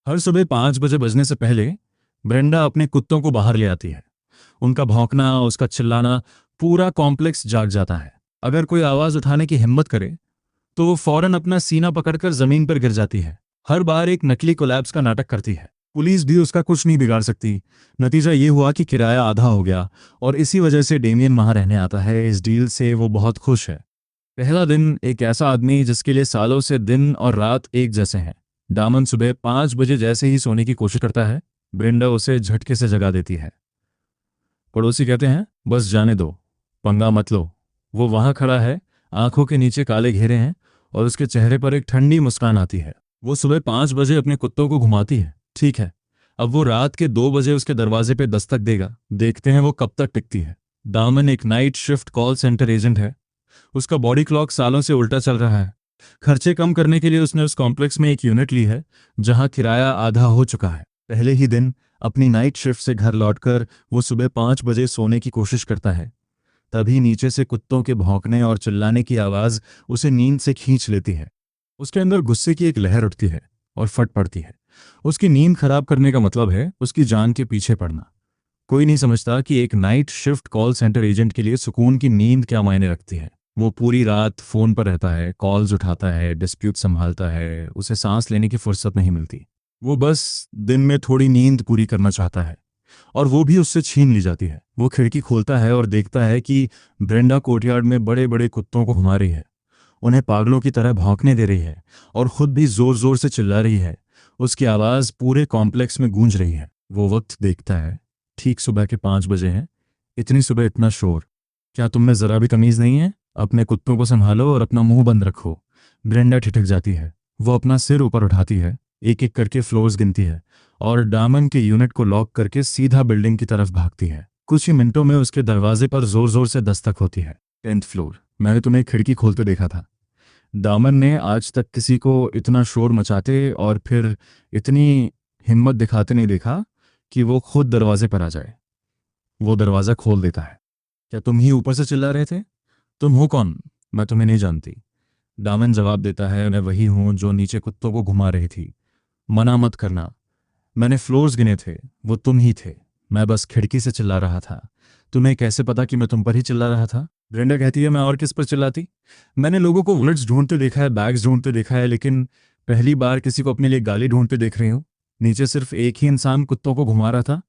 हर सुबह 5 बजे बजने से पहले ब्रेंडा अपने कुत्तों को बाहर ले आती है। उनका भौंकना, उसका चिल्लाना, पूरा कॉम्प्लेक्स जाग जाता है। अगर कोई आवाज उठाने की हिम्मत करे तो वो फौरन अपना सीना पकड़कर जमीन पर गिर जाती है। हर बार एक नकली कोलैप्स का नाटक करती है। पुलिस भी उसका कुछ नहीं बिगाड़ सकती। नतीजा ये हुआ कि किराया आधा हो गया और इसी वजह से डेमियन वहां रहने आता है। इस डील से वो बहुत खुश है। पहला दिन एक ऐसा आदमी जिसके लिए सालों से दिन और रात एक जैसे हैं। दामन सुबह 5 बजे जैसे ही सोने की कोशिश करता है, ब्रेंडा उसे झटके से जगा देती है। पड़ोसी कहते हैं, बस जाने दो, पंगा मत लो। वो वहां खड़ा है, आंखों के नीचे काले घेरे हैं और उसके चेहरे पर एक ठंडी मुस्कान आती है। वो सुबह 5 बजे अपने कुत्तों को घुमाती है। ठीक है, अब वो रात के 2 बजे उसके दरवाजे पे दस्तक देगा। देखते हैं वो कब तक टिकती है। दामन एक night shift call centre agent है। उसका बॉडी क्लॉक सालों से उल्टा चल रहा है। खर्चे कम करने के लिए उसने उस कॉम्प्लेक्स में एक यूनिट ली है जहां किराया आधा हो चुका है। पहले ही दिन अपनी नाइट शिफ्ट से घर लौटकर वो सुबह 5 बजे सोने की कोशिश करता है। तभी नीचे से कुत्तों के भौंकने और चिल्लाने की आवाज उसे नींद से खींच लेती है। उसके अंदर गुस्से की एक लहर उठती है और फट पड़ती है। उसकी नींद खराब करने का मतलब है उसकी जान के पीछे पड़ना। कोई नहीं समझता कि एक night shift call centre agent के लिए सुकून की नींद क्या मायने रखती है। वो पूरी रात फोन पर रहता है, कॉल्स उठाता है, डिस्प्यूट संभालता है। उसे सांस लेने की फुर्सत नहीं मिलती। वो बस दिन में थोड़ी नींद पूरी करना चाहता है और वो भी उससे छीन ली जाती है। वो खिड़की खोलता है और देखता है कि ब्रेंडा कोर्टयार्ड में बड़े बड़े कुत्तों को घुमा रही है, उन्हें पागलों की तरह भौंकने दे रही है और खुद भी जोर जोर से चिल्ला रही है। उसकी आवाज पूरे कॉम्प्लेक्स में गूंज रही है। वो वक्त देखता है, ठीक सुबह के 5 बजे हैं। इतनी सुबह इतना शोर, क्या तुम में जरा भी तमीज नहीं है? अपने कुत्तों को संभालो और अपना मुंह बंद रखो। ब्रेंडा ठिठक जाती है। वो अपना सिर ऊपर उठाती है, एक एक करके फ्लोर्स गिनती है और दामन के यूनिट को लॉक करके सीधा बिल्डिंग की तरफ भागती है। कुछ ही मिनटों में उसके दरवाजे पर जोर जोर से दस्तक होती है। 10th floor. मैंने तुम्हें खिड़की खोलते देखा था। दामन ने आज तक किसी को इतना शोर मचाते और फिर इतनी हिम्मत दिखाते नहीं देखा कि वो खुद दरवाजे पर आ जाए। वो दरवाज़ा खोल देता है। क्या तुम ही ऊपर से चिल्ला रहे थे? तुम हो कौन? मैं तुम्हें नहीं जानती। दामन जवाब देता है, मैं वही हूं जो नीचे कुत्तों को घुमा रही थी। मना मत करना। मैंने फ्लोर्स गिने थे, वो तुम ही थे। मैं बस खिड़की से चिल्ला रहा था। तुम्हें कैसे पता कि मैं तुम पर ही चिल्ला रहा था? ब्रेंडा कहती है, मैं और किस पर चिल्लाती? मैंने लोगों को वॉलेट्स ढूंढते देखा है, बैग्स ढूंढते देखा है, लेकिन पहली बार किसी को अपने लिए गाली ढूंढते देख रही हूँ। नीचे सिर्फ एक ही इंसान कुत्तों को घुमा रहा था,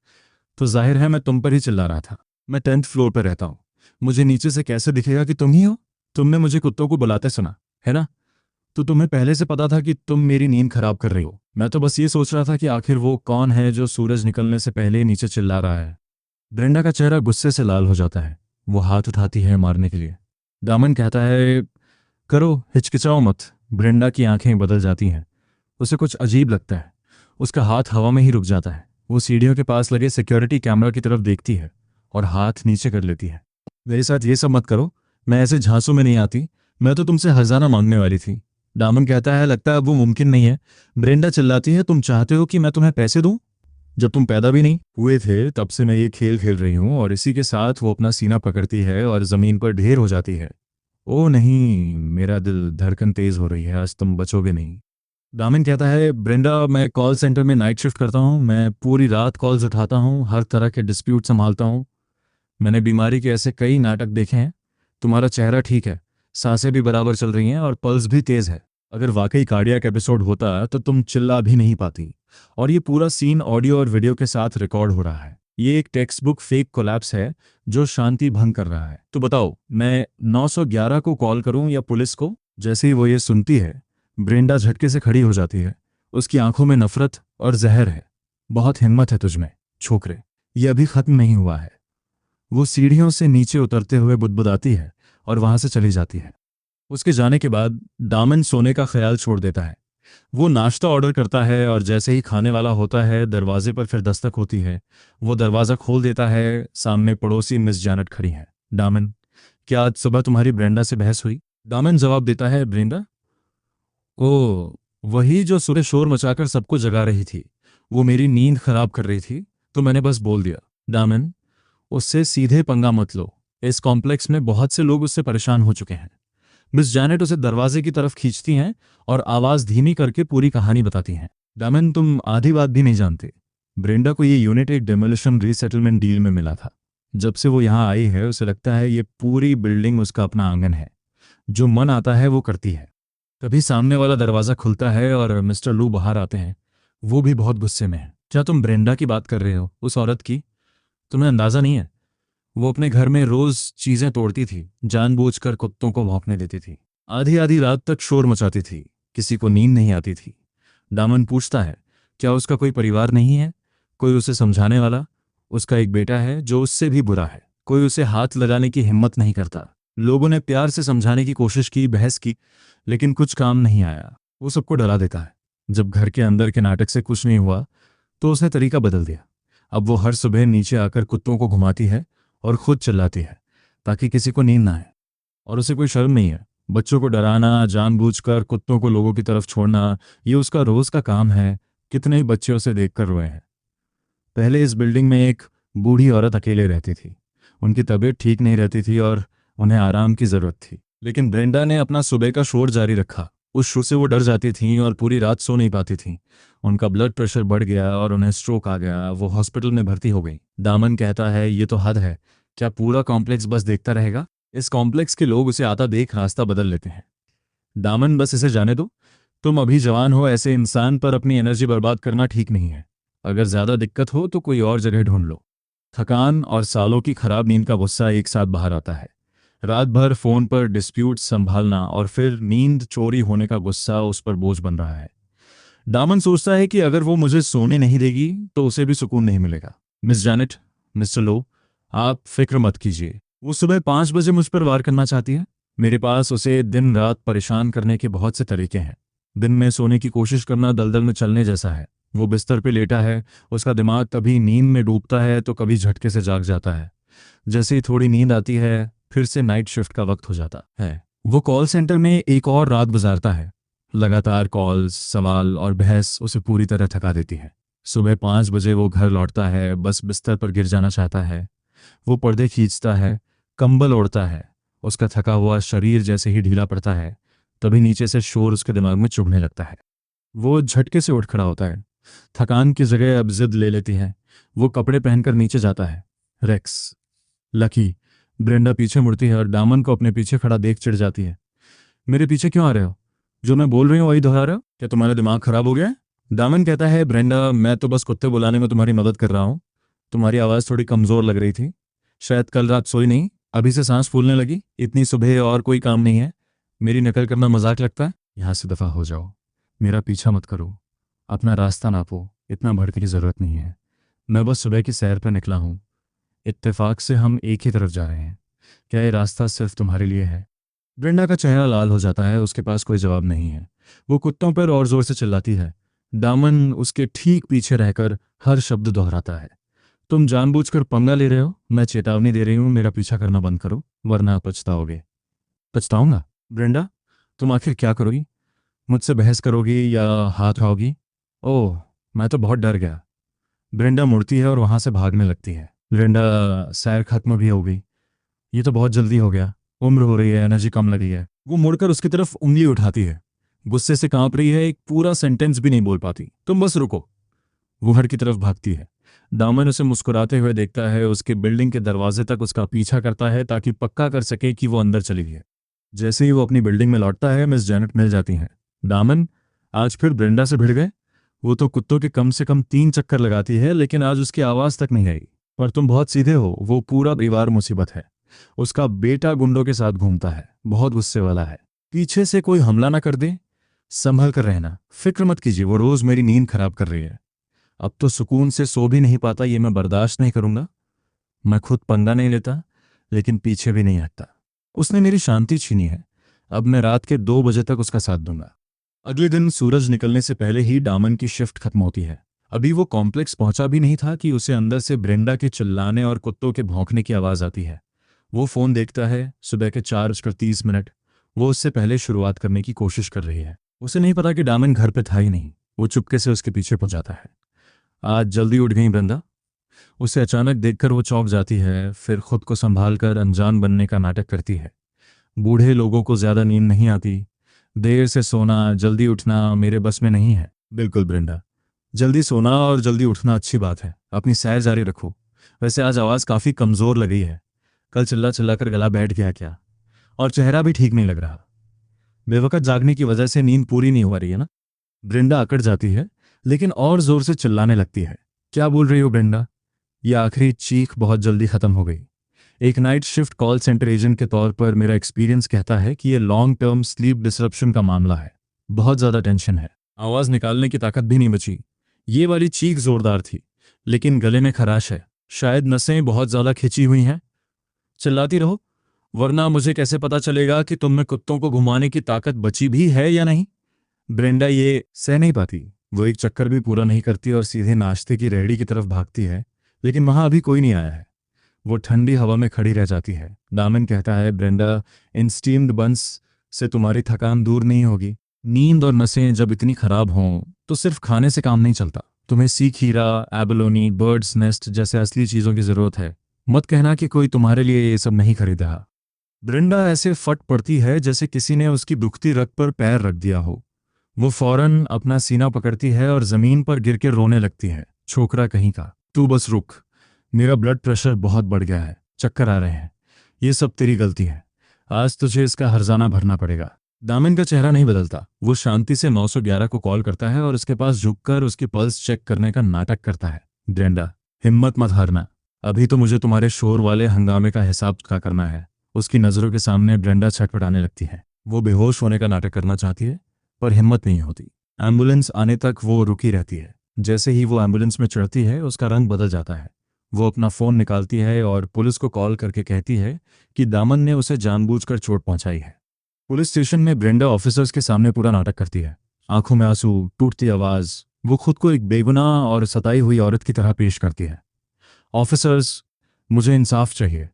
तो जाहिर है मैं तुम पर ही चिल्ला रहा था। मैं 10th फ्लोर पर रहता हूँ। मुझे नीचे से कैसे दिखेगा कि तुम ही हो? तुमने मुझे कुत्तों को बुलाते सुना, है ना? तो तुम्हें पहले से पता था कि तुम मेरी नींद खराब कर रही हो। मैं तो बस ये सोच रहा था कि आखिर वो कौन है जो सूरज निकलने से पहले ही नीचे चिल्ला रहा है। ब्रेंडा का चेहरा गुस्से से लाल हो जाता है। वो हाथ उठाती है मारने के लिए। दामन कहता है, करो, हिचकिचाओ मत। ब्रेंडा की आंखें बदल जाती हैं। उसे कुछ अजीब लगता है। उसका हाथ हवा में ही रुक जाता है। वो सीढ़ियों के पास लगे सिक्योरिटी कैमरा की तरफ देखती है और हाथ नीचे कर लेती है। मेरे साथ ये सब मत करो, मैं ऐसे झांसों में नहीं आती। मैं तो तुमसे हर्जाना मांगने वाली थी। दामन कहता है, लगता है अब वो मुमकिन नहीं है। ब्रेंडा चिल्लाती है, तुम चाहते हो कि मैं तुम्हें पैसे दूं? जब तुम पैदा भी नहीं हुए थे तब से मैं ये खेल खेल रही हूँ। और इसी के साथ वो अपना सीना पकड़ती है और जमीन पर ढेर हो जाती है। ओ नहीं, मेरा दिल, धड़कन तेज हो रही है, आज तुम बचोगे नहीं। दामिन कहता है, ब्रेंडा, मैं कॉल सेंटर में नाइट शिफ्ट करता हूँ। मैं पूरी रात कॉल्स उठाता हूँ, हर तरह के डिस्प्यूट संभालता हूँ। मैंने बीमारी के ऐसे कई नाटक देखे हैं। तुम्हारा चेहरा ठीक है, सांसें भी बराबर चल रही हैं और पल्स भी तेज है। अगर वाकई कार्डियक एपिसोड होता तो तुम चिल्ला भी नहीं पाती। और ये पूरा सीन ऑडियो और वीडियो के साथ रिकॉर्ड हो रहा है। ये एक टेक्स्ट बुक फेक कोलैप्स है जो शांति भंग कर रहा है। तो बताओ, मैं 911 को कॉल करूं या पुलिस को? जैसे ही वो ये सुनती है, ब्रेंडा झटके से खड़ी हो जाती है। उसकी आंखों में नफरत और जहर है। बहुत हिम्मत है तुझमें, छोकरे। ये अभी खत्म नहीं हुआ है। वो सीढ़ियों से नीचे उतरते हुए बुदबुदाती है और वहां से चली जाती है। उसके जाने के बाद दामन सोने का ख्याल छोड़ देता है। वो नाश्ता ऑर्डर करता है और जैसे ही खाने वाला होता है, दरवाजे पर फिर दस्तक होती है। वो दरवाज़ा खोल देता है। सामने पड़ोसी मिस जैनेट खड़ी हैं। दामन, क्या आज सुबह तुम्हारी ब्रेंडा से बहस हुई? दामन जवाब देता है, ब्रेंडा? ओ, वही जो सुबह शोर मचाकर सबको जगा रही थी। वो मेरी नींद खराब कर रही थी, तो मैंने बस बोल दिया। दामन, उससे सीधे पंगा मत लो। इस कॉम्प्लेक्स में बहुत से लोग उससे परेशान हो चुके हैं। मिस जैनेट उसे दरवाजे की तरफ खींचती हैं और आवाज धीमी करके पूरी कहानी बताती हैं। दामन, तुम आधी बात भी नहीं जानते। ब्रेंडा को ये यूनिट एक डेमोलिशन रीसेटलमेंट डील में मिला था। जब से वो यहाँ आई है उसे लगता है ये पूरी बिल्डिंग उसका अपना आंगन है। जो मन आता है वो करती है। कभी सामने वाला दरवाज़ा खुलता है और मिस्टर लू बाहर आते हैं। वो भी बहुत गुस्से में है। क्या तुम ब्रेंडा की बात कर रहे हो, उस औरत की? तुम्हें अंदाज़ा नहीं है। वो अपने घर में रोज़ चीज़ें तोड़ती थी, जानबूझकर कुत्तों को भौंकने देती थी, आधी आधी रात तक शोर मचाती थी। किसी को नींद नहीं आती थी। दामन पूछता है, क्या उसका कोई परिवार नहीं है, कोई उसे समझाने वाला? उसका एक बेटा है जो उससे भी बुरा है। कोई उसे हाथ लगाने की हिम्मत नहीं करता। लोगों ने प्यार से समझाने की कोशिश की, बहस की, लेकिन कुछ काम नहीं आया। वो सबको डरा देता है। जब घर के अंदर के नाटक से कुछ नहीं हुआ तो उसने तरीका बदल दिया। अब वो हर सुबह नीचे आकर कुत्तों को घुमाती है और खुद चिल्लाती है ताकि किसी को नींद ना आए। और उसे कोई शर्म नहीं है। बच्चों को डराना, जानबूझकर कुत्तों को लोगों की तरफ छोड़ना, ये उसका रोज का काम है। कितने ही बच्चे उसे देखकर रोए हैं। पहले इस बिल्डिंग में एक बूढ़ी औरत अकेले रहती थी। उनकी तबीयत ठीक नहीं रहती थी और उन्हें आराम की जरूरत थी। लेकिन ब्रेंडा ने अपना सुबह का शोर जारी रखा। उस शोर से वो डर जाती थीं और पूरी रात सो नहीं पाती थीं। उनका ब्लड प्रेशर बढ़ गया और उन्हें स्ट्रोक आ गया। वो हॉस्पिटल में भर्ती हो गई। दामन कहता है, ये तो हद है। क्या पूरा कॉम्प्लेक्स बस देखता रहेगा? इस कॉम्प्लेक्स के लोग उसे आता देख रास्ता बदल लेते हैं। दामन, बस इसे जाने दो। तुम अभी जवान हो, ऐसे इंसान पर अपनी एनर्जी बर्बाद करना ठीक नहीं है। अगर ज्यादा दिक्कत हो तो कोई और जगह ढूंढ लो। थकान और सालों की खराब नींद का गुस्सा एक साथ बाहर आता है। रात भर फोन पर डिस्प्यूट संभालना और फिर नींद चोरी होने का गुस्सा उस पर बोझ बन रहा है। दामन सोचता है कि अगर वो मुझे सोने नहीं देगी तो उसे भी सुकून नहीं मिलेगा। मिस जैनेट, मिस्टर लो, आप फिक्र मत कीजिए। वो सुबह 5 बजे मुझ पर वार करना चाहती है। मेरे पास उसे दिन रात परेशान करने के बहुत से तरीके हैं। दिन में सोने की कोशिश करना दलदल में चलने जैसा है। वो बिस्तर पे लेटा है, उसका दिमाग कभी नींद में डूबता है तो कभी झटके से जाग जाता है। जैसे ही थोड़ी नींद आती है फिर से नाइट शिफ्ट का वक्त हो जाता है। वो कॉल सेंटर में एक और रात गुजारता है। लगातार कॉल्स, सवाल और बहस उसे पूरी तरह थका देती है। सुबह 5 बजे वो घर लौटता है, बस बिस्तर पर गिर जाना चाहता है। वो पर्दे खींचता है, कंबल ओढ़ता है। उसका थका हुआ शरीर जैसे ही ढीला पड़ता है तभी नीचे से शोर उसके दिमाग में चुभने लगता है। वो झटके से उठ खड़ा होता है। थकान की जगह अब जिद ले लेती है। वो कपड़े पहनकर नीचे जाता है। रेक्स, लकी, ब्रेंडा पीछे मुड़ती है और दामन को अपने पीछे खड़ा देख चिढ़ जाती है। मेरे पीछे क्यों आ रहे हो? जो मैं बोल रही हूँ वही दोहरा रहे हो? क्या तुम्हारा दिमाग खराब हो गया है? दामन कहता है, ब्रेंडा, मैं तो बस कुत्ते बुलाने में तुम्हारी मदद कर रहा हूँ। तुम्हारी आवाज़ थोड़ी कमज़ोर लग रही थी। शायद कल रात सोई नहीं, अभी से सांस फूलने लगी। इतनी सुबह और कोई काम नहीं है? मेरी नकल करना मजाक लगता है? यहाँ से दफ़ा हो जाओ। मेरा पीछा मत करो। अपना रास्ता नापो। इतना भड़कने की ज़रूरत नहीं है। मैं बस सुबह की सैर पर निकला हूँ। इत्तेफाक से हम एक ही तरफ जा रहे हैं। क्या ये रास्ता सिर्फ तुम्हारे लिए है? ब्रेंडा का चेहरा लाल हो जाता है। उसके पास कोई जवाब नहीं है। वो कुत्तों पर और जोर से चिल्लाती है। दामन उसके ठीक पीछे रहकर हर शब्द दोहराता है। तुम जानबूझकर पंगा ले रहे हो। मैं चेतावनी दे रही हूँ, मेरा पीछा करना बंद करो वरना पछताओगे। पछताऊंगा? ब्रेंडा, तुम आखिर क्या करोगी? मुझसे बहस करोगी या हाथ उठाओगी? ओह, मैं तो बहुत डर गया। ब्रेंडा मुड़ती है और वहां से भागने लगती है। ब्रेंडा, सैर खत्म भी हो गई। ये तो बहुत जल्दी हो गया। उम्र हो रही है, एनर्जी कम लगी है। वो मुड़कर उसकी तरफ उंगली उठाती है। गुस्से से कांप रही है, एक पूरा सेंटेंस भी नहीं बोल पाती। तुम बस रुको। वो घर की तरफ भागती है। दामन उसे मुस्कुराते हुए देखता है। उसके बिल्डिंग के दरवाजे तक उसका पीछा करता है ताकि पक्का कर सके कि वो अंदर चली गई है। जैसे ही वो अपनी बिल्डिंग में लौटता है मिस जैनेट मिल जाती हैं। दामन, आज फिर ब्रेंडा से भिड़ गए? वो तो कुत्तों के कम से कम 3 चक्कर लगाती है लेकिन आज उसकी आवाज तक नहीं आई। पर तुम बहुत सीधे हो। वो पूरा परिवार मुसीबत है। उसका बेटा गुंडों के साथ घूमता है, बहुत गुस्से वाला है। पीछे से कोई हमला ना कर दे। संभल कर रहना, फिक्र मत कीजिए। वो रोज मेरी नींद खराब कर रही है। अब तो सुकून से सो भी नहीं पाता। ये मैं बर्दाश्त नहीं करूंगा। मैं खुद पंगा नहीं लेता लेकिन पीछे भी नहीं हटता। उसने मेरी शांति छीनी है। अब मैं रात के 2 बजे तक उसका साथ दूंगा। अगले दिन सूरज निकलने से पहले ही दामन की शिफ्ट खत्म होती है। अभी वो कॉम्प्लेक्स पहुंचा भी नहीं था कि उसे अंदर से ब्रेंडा के चिल्लाने और कुत्तों के भौंकने की आवाज आती है। वो फोन देखता है। सुबह के 4:30। वो उससे पहले शुरुआत करने की कोशिश कर रही है। उसे नहीं पता कि दामन घर पे था ही नहीं। वो चुपके से उसके पीछे पहुंच जाता है। आज जल्दी उठ गई ब्रेंडा? उसे अचानक देखकर वो चौंक जाती है, फिर खुद को संभाल कर अनजान बनने का नाटक करती है। बूढ़े लोगों को ज्यादा नींद नहीं आती। देर से सोना, जल्दी उठना मेरे बस में नहीं है। बिल्कुल ब्रेंडा, जल्दी सोना और जल्दी उठना अच्छी बात है। अपनी सैर जारी रखो। वैसे आज आवाज़ काफ़ी कमज़ोर लगी है। कल चिल्ला चिल्ला कर गला बैठ गया क्या? और चेहरा भी ठीक नहीं लग रहा। बेवकत जागने की वजह से नींद पूरी नहीं हो रही है ना? ब्रेंडा अकड़ जाती है, लेकिन और जोर से चिल्लाने लगती है। क्या बोल रही हो ब्रेंडा? यह आखिरी चीख बहुत जल्दी खत्म हो गई। एक night shift call centre agent के तौर पर मेरा एक्सपीरियंस कहता है कि यह लॉन्ग टर्म स्लीप डिसरप्शन का मामला है। बहुत ज़्यादा टेंशन है। आवाज़ निकालने की ताकत भी नहीं बची। ये वाली चीख जोरदार थी, लेकिन गले में खराश है। शायद नसें बहुत ज़्यादा खिंची हुई हैं। चिल्लाती रहो, वरना मुझे कैसे पता चलेगा कि तुम में कुत्तों को घुमाने की ताकत बची भी है या नहीं? ब्रेंडा ये सह नहीं पाती। वो एक चक्कर भी पूरा नहीं करती और सीधे नाश्ते की रेहड़ी की तरफ भागती है, लेकिन वहां अभी कोई नहीं आया है। वो ठंडी हवा में खड़ी रह जाती है। दामन कहता है, ब्रेंडा, इन स्टीम्ड बंस से तुम्हारी थकान दूर नहीं होगी। नींद और नसें जब इतनी खराब हों तो सिर्फ खाने से काम नहीं चलता। तुम्हें सीख हीरा, एबलोनी, बर्ड्स नेस्ट जैसे असली चीज़ों की ज़रूरत है। मत कहना कि कोई तुम्हारे लिए ये सब नहीं खरीदा। ब्रेंडा ऐसे फट पड़ती है जैसे किसी ने उसकी दुखती रग पर पैर रख दिया हो। वो फौरन अपना सीना पकड़ती है और जमीन पर गिर के रोने लगती है। छोकरा कहीं का, तू बस रुक। मेरा ब्लड प्रेशर बहुत बढ़ गया है, चक्कर आ रहे हैं। ये सब तेरी गलती है। आज तुझे इसका हर्जाना भरना पड़ेगा। दामन का चेहरा नहीं बदलता। वो शांति से 911 को कॉल करता है और उसके पास झुककर उसकी पल्स चेक करने का नाटक करता है। ब्रेंडा, हिम्मत मत हारना। अभी तो मुझे तुम्हारे शोर वाले हंगामे का हिसाब चुका करना है। उसकी नज़रों के सामने ब्रेंडा छटपटाने लगती है। वो बेहोश होने का नाटक करना चाहती है, पर हिम्मत नहीं होती। एम्बुलेंस आने तक वो रुकी रहती है। जैसे ही वो एम्बुलेंस में चढ़ती है, उसका रंग बदल जाता है। वो अपना फ़ोन निकालती है और पुलिस को कॉल करके कहती है कि दामन ने उसे जानबूझकर चोट पहुंचाई है। पुलिस स्टेशन में ब्रेंडा ऑफिसर्स के सामने पूरा नाटक करती है। आंखों में आंसू, टूटती आवाज़। वो खुद को एक बेगुनाह और सताई हुई औरत की तरह पेश करती है। ऑफिसर्स, मुझे इंसाफ चाहिए।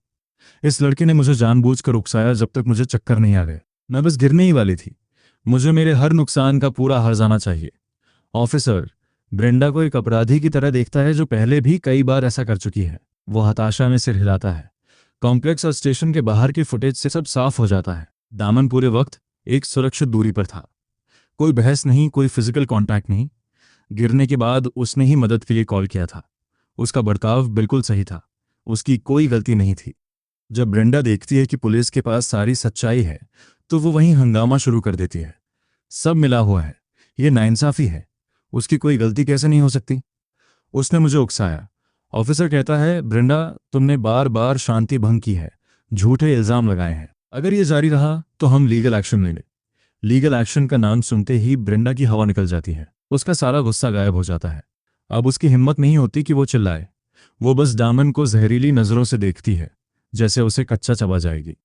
इस लड़के ने मुझे जानबूझकर उकसाया जब तक मुझे चक्कर नहीं आ गए। मैं बस गिरने ही वाली थी। मुझे मेरे हर नुकसान का पूरा हर्जाना चाहिए। ऑफिसर ब्रेंडा को एक अपराधी की तरह देखता है जो पहले भी कई बार ऐसा कर चुकी है। वो हताशा में सिर हिलाता है। कॉम्प्लेक्स और स्टेशन के बाहर की फुटेज से सब साफ हो जाता है। दामन पूरे वक्त एक सुरक्षित दूरी पर था। कोई बहस नहीं, कोई फिजिकल कांटेक्ट नहीं। गिरने के बाद उसने ही मदद के लिए कॉल किया था। उसका बर्ताव बिल्कुल सही था। उसकी कोई गलती नहीं थी। जब ब्रेंडा देखती है कि पुलिस के पास सारी सच्चाई है, तो वो वहीं हंगामा शुरू कर देती है। सब मिला हुआ है, ये नाइंसाफी है। उसकी कोई गलती कैसे नहीं हो सकती? उसने मुझे उकसाया। ऑफिसर कहता है, ब्रेंडा, तुमने बार बार शांति भंग की है, झूठे इल्जाम लगाए हैं। अगर ये जारी रहा तो हम लीगल एक्शन लेंगे। लीगल एक्शन का नाम सुनते ही ब्रेंडा की हवा निकल जाती है। उसका सारा गुस्सा गायब हो जाता है। अब उसकी हिम्मत नहीं होती कि वो चिल्लाए। वो बस दामन को जहरीली नजरों से देखती है, जैसे उसे कच्चा चबा जाएगी।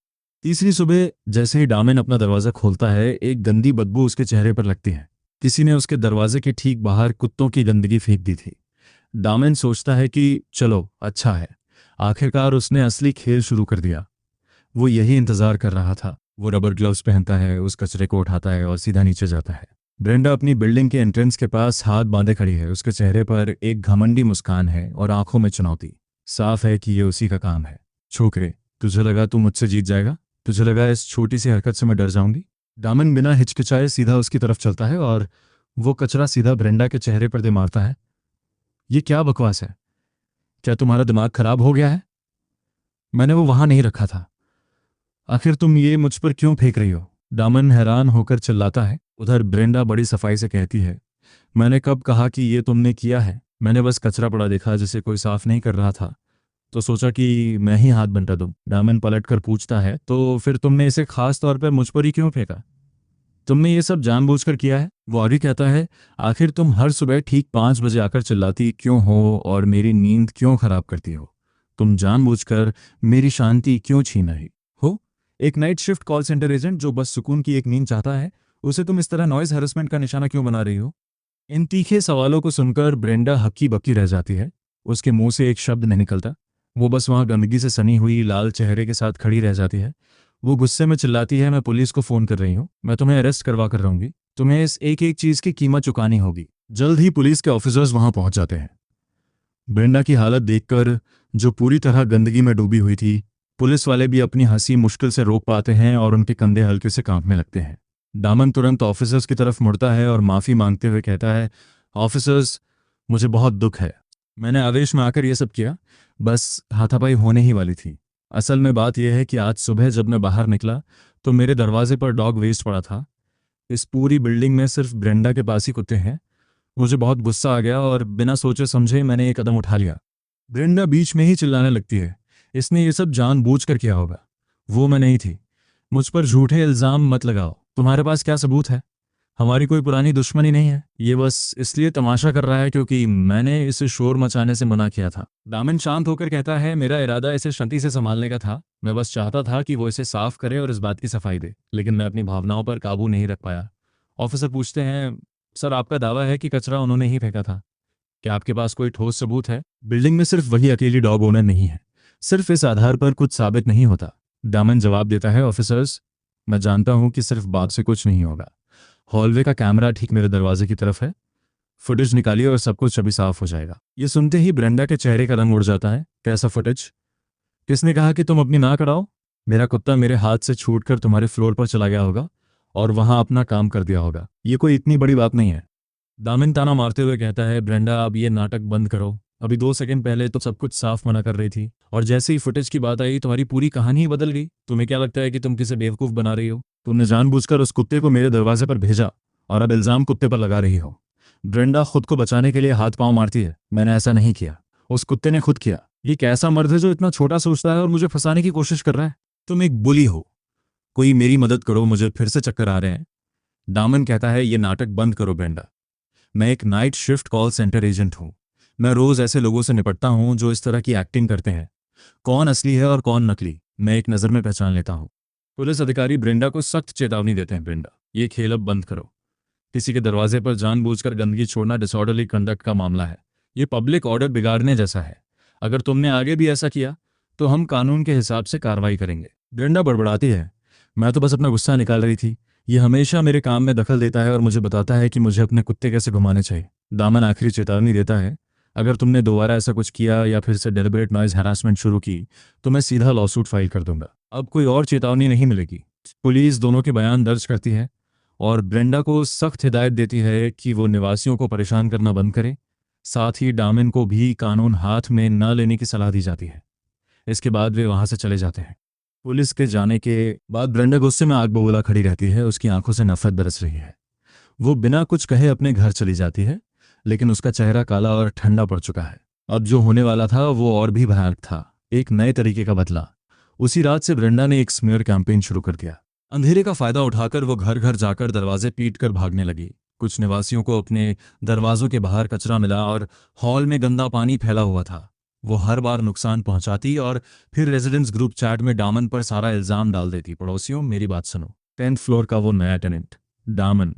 तीसरी सुबह जैसे ही दामन अपना दरवाज़ा खोलता है, एक गंदी बदबू उसके चेहरे पर लगती है। किसी ने उसके दरवाजे के ठीक बाहर कुत्तों की गंदगी फेंक दी थी। दामन सोचता है कि चलो अच्छा है, आखिरकार उसने असली खेल शुरू कर दिया। वो यही इंतजार कर रहा था। वो रबर ग्लव्स पहनता है, उस कचरे को उठाता है और सीधा नीचे जाता है। ब्रेंडा अपनी बिल्डिंग के एंट्रेंस के पास हाथ बांधे खड़ी है। उसके चेहरे पर एक घमंडी मुस्कान है और आंखों में चुनौती। साफ है कि ये उसी का काम है। छोकरे, तुझे लगा तू मुझसे जीत जाएगा? तुझे लगा इस छोटी सी हरकत से मैं डर जाऊंगी? दामन बिना हिचकिचाए सीधा उसकी तरफ चलता है और वो कचरा सीधा ब्रेंडा के चेहरे पर दे मारता है। ये क्या बकवास है? क्या तुम्हारा दिमाग खराब हो गया है? मैंने वो वहां नहीं रखा था। आखिर तुम ये मुझ पर क्यों फेंक रही हो? दामन हैरान होकर चिल्लाता है। उधर ब्रेंडा बड़ी सफाई से कहती है, मैंने कब कहा कि ये तुमने किया है? मैंने बस कचरा पड़ा देखा जिसे कोई साफ नहीं कर रहा था, तो सोचा कि मैं ही हाथ बंटा दूं। दामन पलट कर पूछता है, तो फिर तुमने इसे खास तौर पर मुझ पर ही क्यों फेंका? तुमने ये सब जानबूझकर किया है? वो आगे कहता है, आखिर तुम हर सुबह ठीक 5 बजे आकर चिल्लाती क्यों हो और मेरी नींद क्यों खराब करती हो? तुम जानबूझकर मेरी शांति क्यों छीन रही हो? एक night shift call centre agent जो बस सुकून की एक नींद चाहता है, उसे तुम इस तरह नॉइज हैरेसमेंट का निशाना क्यों बना रही हो? इन तीखे सवालों को सुनकर ब्रेंडा हक्की बक्की रह जाती है। उसके मुंह से एक शब्द नहीं निकलता। वो बस वहां गंदगी से सनी हुई लाल चेहरे के साथ खड़ी रह जाती है। वो गुस्से में चिल्लाती है, मैं पुलिस को फोन कर रही हूँ। मैं तुम्हें अरेस्ट करवा कर रहूंगी। तुम्हें इस एक एक चीज की कीमत चुकानी होगी। जल्द ही पुलिस के ऑफिसर्स वहां पहुंच जाते हैं। ब्रेंडा की हालत देखकर, जो पूरी तरह गंदगी में डूबी हुई थी, पुलिस वाले भी अपनी हंसी मुश्किल से रोक पाते हैं और उनके कंधे हल्के से कांपने लगते हैं। दामन तुरंत ऑफिसर्स की तरफ मुड़ता है और माफ़ी मांगते हुए कहता है, ऑफिसर्स, मुझे बहुत दुख है। मैंने आवेश में आकर यह सब किया। बस हाथापाई होने ही वाली थी। असल में बात यह है कि आज सुबह जब मैं बाहर निकला तो मेरे दरवाजे पर डॉग वेस्ट पड़ा था। इस पूरी बिल्डिंग में सिर्फ ब्रेंडा के पास ही कुत्ते हैं। मुझे बहुत गुस्सा आ गया और बिना सोचे समझे मैंने एक कदम उठा लिया। ब्रेंडा बीच में ही चिल्लाने लगती है, इसने ये सब जानबूझकर किया होगा। वो मैं नहीं थी। मुझ पर झूठे इल्जाम मत लगाओ। तुम्हारे पास क्या सबूत है? हमारी कोई पुरानी दुश्मनी नहीं है। ये बस इसलिए तमाशा कर रहा है क्योंकि मैंने इसे शोर मचाने से मना किया था। दामन शांत होकर कहता है, मेरा इरादा इसे शांति से संभालने का था। मैं बस चाहता था कि वो इसे साफ करे और इस बात की सफाई दे, लेकिन मैं अपनी भावनाओं पर काबू नहीं रख पाया। ऑफिसर पूछते हैं, सर आपका दावा है कि कचरा उन्होंने ही फेंका था। क्या आपके पास कोई ठोस सबूत है? बिल्डिंग में सिर्फ वही अकेली डॉग ओनर नहीं है। सिर्फ इस आधार पर कुछ साबित नहीं होता। दामन जवाब देता है, ऑफिसर्स, मैं जानता हूं कि सिर्फ बात से कुछ नहीं होगा। हॉलवे का कैमरा ठीक मेरे दरवाजे की तरफ है। फुटेज निकालिए और सब कुछ अभी साफ हो जाएगा। ये सुनते ही ब्रेंडा के चेहरे का रंग उड़ जाता है। कैसा फुटेज? किसने कहा कि तुम अपनी ना कराओ? मेरा कुत्ता मेरे हाथ से छूटकर तुम्हारे फ्लोर पर चला गया होगा और वहां अपना काम कर दिया होगा। ये कोई इतनी बड़ी बात नहीं है। दामिन ताना मारते हुए कहता है, ब्रेंडा अब ये नाटक बंद करो। अभी 2 सेकंड पहले तो सब कुछ साफ मना कर रही थी और जैसे ही फुटेज की बात आई तुम्हारी पूरी कहानी ही बदल गई। तुम्हें क्या लगता है कि तुम किसे बेवकूफ बना रही हो? तुमने जानबूझकर उस कुत्ते को मेरे दरवाजे पर भेजा और अब इल्जाम कुत्ते पर लगा रही हो। ब्रेंडा खुद को बचाने के लिए हाथ पांव मारती है। मैंने ऐसा नहीं किया, उस कुत्ते ने खुद किया। ये कैसा मर्द है जो इतना छोटा सोचता है और मुझे फंसाने की कोशिश कर रहा है? तुम एक बुली हो। कोई मेरी मदद करो, मुझे फिर से चक्कर आ रहे हैं। दामन कहता है, ये नाटक बंद करो ब्रेंडा। मैं एक night shift call centre agent हूं। मैं रोज ऐसे लोगों से निपटता हूं जो इस तरह की एक्टिंग करते हैं। कौन असली है और कौन नकली, मैं एक नज़र में पहचान लेता हूं। पुलिस अधिकारी ब्रेंडा को सख्त चेतावनी देते हैं, ब्रेंडा, ये खेल अब बंद करो। किसी के दरवाजे पर जानबूझकर गंदगी छोड़ना डिसऑर्डरली कंडक्ट का मामला है। ये पब्लिक ऑर्डर बिगाड़ने जैसा है। अगर तुमने आगे भी ऐसा किया तो हम कानून के हिसाब से कार्रवाई करेंगे। ब्रेंडा बड़बड़ाती है, मैं तो बस अपना गुस्सा निकाल रही थी। ये हमेशा मेरे काम में दखल देता है और मुझे बताता है कि मुझे अपने कुत्ते कैसे घुमाने चाहिए। दामन आखिरी चेतावनी देता है, अगर तुमने दोबारा ऐसा कुछ किया या फिर से डेलिबरेट नॉइज हैरासमेंट शुरू की तो मैं सीधा लॉसूट फाइल कर दूंगा। अब कोई और चेतावनी नहीं मिलेगी। पुलिस दोनों के बयान दर्ज करती है और ब्रेंडा को सख्त हिदायत देती है कि वो निवासियों को परेशान करना बंद करे। साथ ही डामिन को भी कानून हाथ में न लेने की सलाह दी जाती है। इसके बाद वे वहां से चले जाते हैं। पुलिस के जाने के बाद ब्रेंडा गुस्से में आग बबूला खड़ी रहती है। उसकी आंखों से नफरत बरस रही है। वो बिना कुछ कहे अपने घर चली जाती है, लेकिन उसका चेहरा काला और ठंडा पड़ चुका है। अब जो होने वाला था वो और भी भयानक था, एक नए तरीके का बदला। उसी रात से ब्रेंडा ने एक स्मीयर कैंपेन शुरू कर दिया। अंधेरे का फायदा उठाकर वो घर घर जाकर दरवाजे पीट कर भागने लगी। कुछ निवासियों को अपने दरवाजों के बाहर कचरा मिला और हॉल में गंदा पानी फैला हुआ था। वो हर बार नुकसान पहुंचाती और फिर रेजिडेंट्स ग्रुप चैट में दामन पर सारा इल्जाम डाल देती। पड़ोसियों, मेरी बात सुनो। 10th फ्लोर का वो नया टेनेंट दामन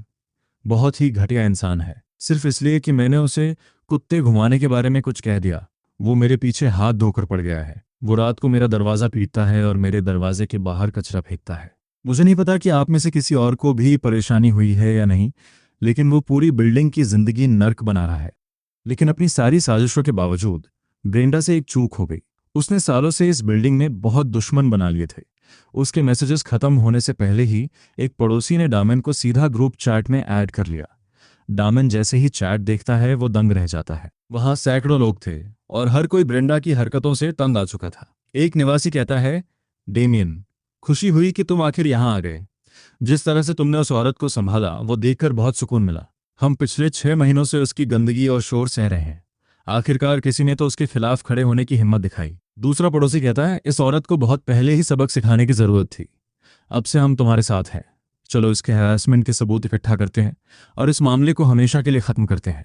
बहुत ही घटिया इंसान है। सिर्फ इसलिए कि मैंने उसे कुत्ते घुमाने के बारे में कुछ कह दिया, वो मेरे पीछे हाथ धोकर पड़ गया है। वो रात को मेरा दरवाज़ा पीटता है और मेरे दरवाजे के बाहर कचरा फेंकता है। मुझे नहीं पता कि आप में से किसी और को भी परेशानी हुई है या नहीं, लेकिन वो पूरी बिल्डिंग की जिंदगी नर्क बना रहा है। लेकिन अपनी सारी साजिशों के बावजूद ब्रेंडा से एक चूक हो गई। उसने सालों से इस बिल्डिंग में बहुत दुश्मन बना लिए थे। उसके मैसेजेस खत्म होने से पहले ही एक पड़ोसी ने दामन को सीधा ग्रुप चैट में ऐड कर लिया। दामन जैसे ही चैट देखता है वो दंग रह जाता है। वहां सैकड़ों लोग थे और हर कोई ब्रेंडा की हरकतों से तंग आ चुका था। एक निवासी कहता है, डेमियन, खुशी हुई कि तुम आखिर यहां आ गए। जिस तरह से तुमने उस औरत को संभाला वो देखकर बहुत सुकून मिला। हम पिछले 6 महीनों से उसकी गंदगी और शोर सह रहे हैं। आखिरकार किसी ने तो उसके खिलाफ खड़े होने की हिम्मत दिखाई। दूसरा पड़ोसी कहता है, इस औरत को बहुत पहले ही सबक सिखाने की जरूरत थी। अब से हम तुम्हारे साथ हैं। चलो इसके हैरासमेंट के सबूत इकट्ठा करते हैं और इस मामले को हमेशा के लिए खत्म करते हैं।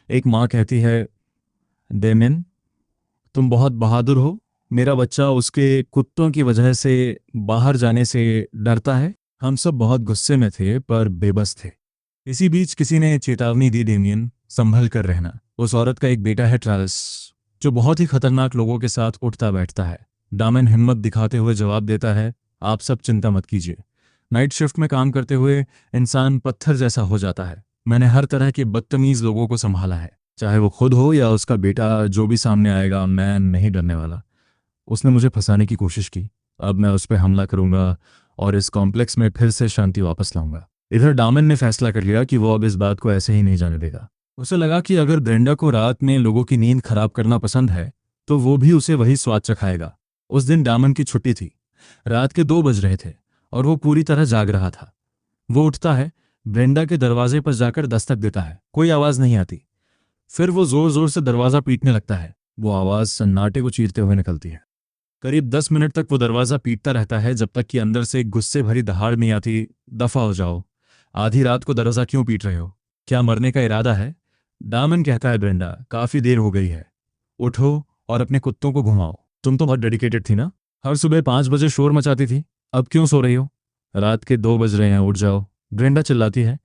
एक माँ कहती है, डेमियन, तुम बहुत बहादुर हो। मेरा बच्चा उसके कुत्तों की वजह से बाहर जाने से डरता है। हम सब बहुत गुस्से में थे पर बेबस थे। इसी बीच किसी ने चेतावनी दी, डेमियन, संभल कर रहना। उस औरत का एक बेटा है, ट्रेविस, जो बहुत ही खतरनाक लोगों के साथ उठता बैठता है। दामन हिम्मत दिखाते हुए जवाब देता है, आप सब चिंता मत कीजिए। नाइट शिफ्ट में काम करते हुए इंसान पत्थर जैसा हो जाता है। मैंने हर तरह के बदतमीज लोगों को संभाला है, चाहे वो खुद हो या उसका बेटा। जो भी सामने आएगा, मैं नहीं डरने वाला। उसने मुझे फंसाने की कोशिश की, अब मैं उस पर हमला करूंगा और इस कॉम्प्लेक्स में फिर से शांति वापस लाऊंगा। इधर डामन ने फैसला कर लिया कि वो अब इस बात को ऐसे ही नहीं जाने देगा। उसे लगा कि अगर ब्रेंडा को रात में लोगों की नींद खराब करना पसंद है तो वो भी उसे वही स्वाद चखाएगा। उस दिन डामन की छुट्टी थी। रात के 2 बज रहे थे और वो पूरी तरह जाग रहा था। वो उठता है, ब्रेंडा के दरवाजे पर जाकर दस्तक देता है। कोई आवाज नहीं आती। फिर वो जोर जोर से दरवाजा पीटने लगता है। वो आवाज सन्नाटे को चीरते हुए निकलती है। करीब 10 मिनट तक वो दरवाजा पीटता रहता है, जब तक कि अंदर से एक गुस्से भरी दहाड़ नहीं आती, दफा हो जाओ, आधी रात को दरवाजा क्यों पीट रहे हो, क्या मरने का इरादा है? डामन कहता है, ब्रेंडा काफी देर हो गई है, उठो और अपने कुत्तों को घुमाओ। तुम तो बहुत डेडिकेटेड थी ना, हर सुबह 5 बजे शोर मचाती थी, अब क्यों सो रही हो? रात के 2 बज रहे हैं, उठ जाओ। ब्रेंडा चिल्लाती है,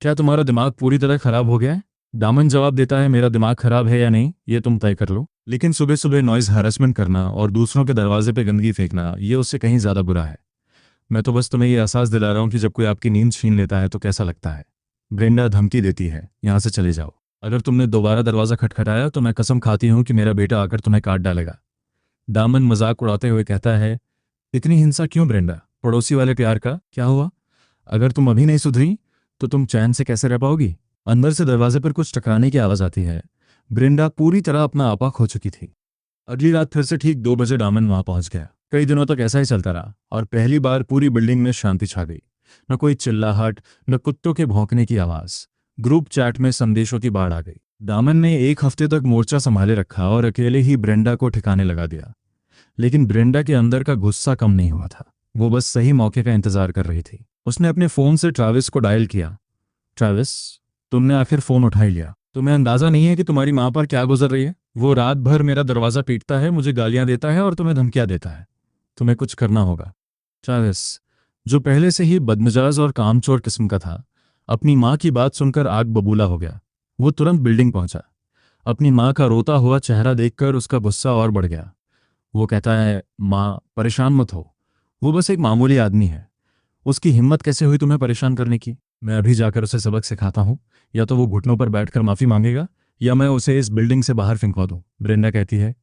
क्या तुम्हारा दिमाग पूरी तरह खराब हो गया है? दामन जवाब देता है, मेरा दिमाग खराब है या नहीं ये तुम तय कर लो, लेकिन सुबह सुबह नॉइज हैरेसमेंट करना और दूसरों के दरवाजे पे गंदगी फेंकना ये उससे कहीं ज़्यादा बुरा है। मैं तो बस तुम्हें ये एहसास दिला रहा हूँ कि जब कोई आपकी नींद छीन लेता है तो कैसा लगता है। ब्रेंडा धमकी देती है, यहाँ से चले जाओ, अगर तुमने दोबारा दरवाज़ा खटखटाया तो मैं कसम खाती हूँ कि मेरा बेटा आकर तुम्हें काट डालेगा। दामन मजाक उड़ाते हुए कहता है, इतनी हिंसा क्यों ब्रेंडा, पड़ोसी वाले प्यार का क्या हुआ? अगर तुम अभी नहीं सुधरी तो तुम चैन से कैसे रह पाओगी? अंदर से दरवाजे पर कुछ टकराने की आवाज आती है। ब्रेंडा पूरी तरह अपना आपा खो चुकी थी। अगली रात फिर से ठीक 2 बजे डामन वहां पहुंच गया। कई दिनों तक ऐसा ही चलता रहा और पहली बार पूरी बिल्डिंग में शांति छा गई। न कोई चिल्लाहट, न कुत्तों के भौंकने की आवाज। ग्रुप चैट में संदेशों की बाढ़ आ गई। डामन ने 1 हफ्ते तक मोर्चा संभाले रखा और अकेले ही ब्रेंडा को ठिकाने लगा दिया। लेकिन ब्रेंडा के अंदर का गुस्सा कम नहीं हुआ था। वो बस सही मौके का इंतजार कर रही थी। उसने अपने फोन से ट्रैविस को डायल किया। ट्रैविस, तुमने आखिर फोन उठा ही लिया। तुम्हें अंदाजा नहीं है कि तुम्हारी माँ पर क्या गुजर रही है? वो रात भर मेरा दरवाजा पीटता है, मुझे गालियां देता है और तुम्हें धमकियां देता है। तुम्हें कुछ करना होगा। ट्रैविस, जो पहले से ही बदमिजाज और कामचोर किस्म का था, अपनी माँ की बात सुनकर आग बबूला हो गया। वो तुरंत बिल्डिंग पहुंचा। अपनी माँ का रोता हुआ चेहरा देखकर उसका गुस्सा और बढ़ गया। वो कहता है, माँ परेशान मत हो, वो बस एक मामूली आदमी है। उसकी हिम्मत कैसे हुई तुम्हें परेशान करने की? मैं अभी जाकर उसे सबक सिखाता हूँ। या तो वो घुटनों पर बैठकर माफी मांगेगा या मैं उसे इस बिल्डिंग से बाहर फेंकवा दूँ। ब्रेंडा कहती है,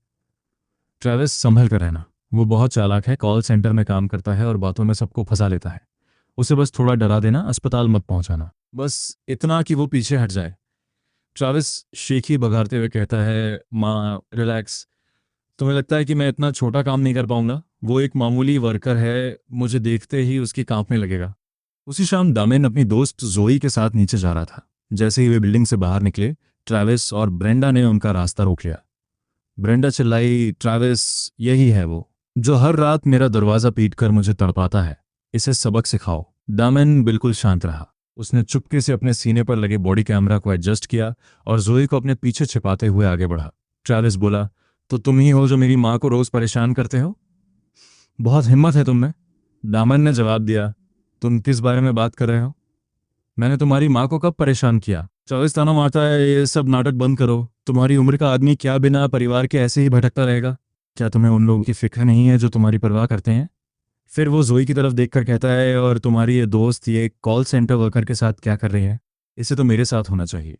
ट्रैविस संभल कर रहना, वो बहुत चालाक है, कॉल सेंटर में काम करता है और बातों में सबको फंसा लेता है। उसे बस थोड़ा डरा देना, अस्पताल मत पहुंचाना, बस इतना कि वो पीछे हट जाए। ट्रैविस शेखी बघारते हुए कहता है, माँ रिलैक्स, तुम्हें लगता है कि मैं इतना छोटा काम नहीं कर पाऊंगा? वो एक मामूली वर्कर है, मुझे देखते ही उसकी कांपने लगेगा। उसी शाम दामेन अपनी दोस्त जोई के साथ नीचे जा रहा था। जैसे ही वे बिल्डिंग से बाहर निकले, ट्रैविस और ब्रेंडा ने उनका रास्ता रोक लिया। ब्रेंडा चिल्लाई, ट्रैविस, यही है वो जो हर रात मेरा दरवाजा पीटकर मुझे तड़पाता है, इसे सबक सिखाओ। दामेन बिल्कुल शांत रहा। उसने चुपके से अपने सीने पर लगे बॉडी कैमरा को एडजस्ट किया और जोई को अपने पीछे छिपाते हुए आगे बढ़ा। ट्रैविस बोला, तो तुम ही हो जो मेरी माँ को रोज परेशान करते हो? बहुत हिम्मत है तुम में। दामन ने जवाब दिया, तुम किस बारे में बात कर रहे हो? मैंने तुम्हारी माँ को कब परेशान किया? 24 ताना मारता है, ये सब नाटक बंद करो। तुम्हारी उम्र का आदमी क्या बिना परिवार के ऐसे ही भटकता रहेगा? क्या तुम्हें उन लोगों की फिक्र नहीं है जो तुम्हारी परवाह करते हैं? फिर वो जोई की तरफ देखकर कहता है, और तुम्हारी ये दोस्त ये कॉल सेंटर वर्कर के साथ क्या कर रही है? इसे तो मेरे साथ होना चाहिए।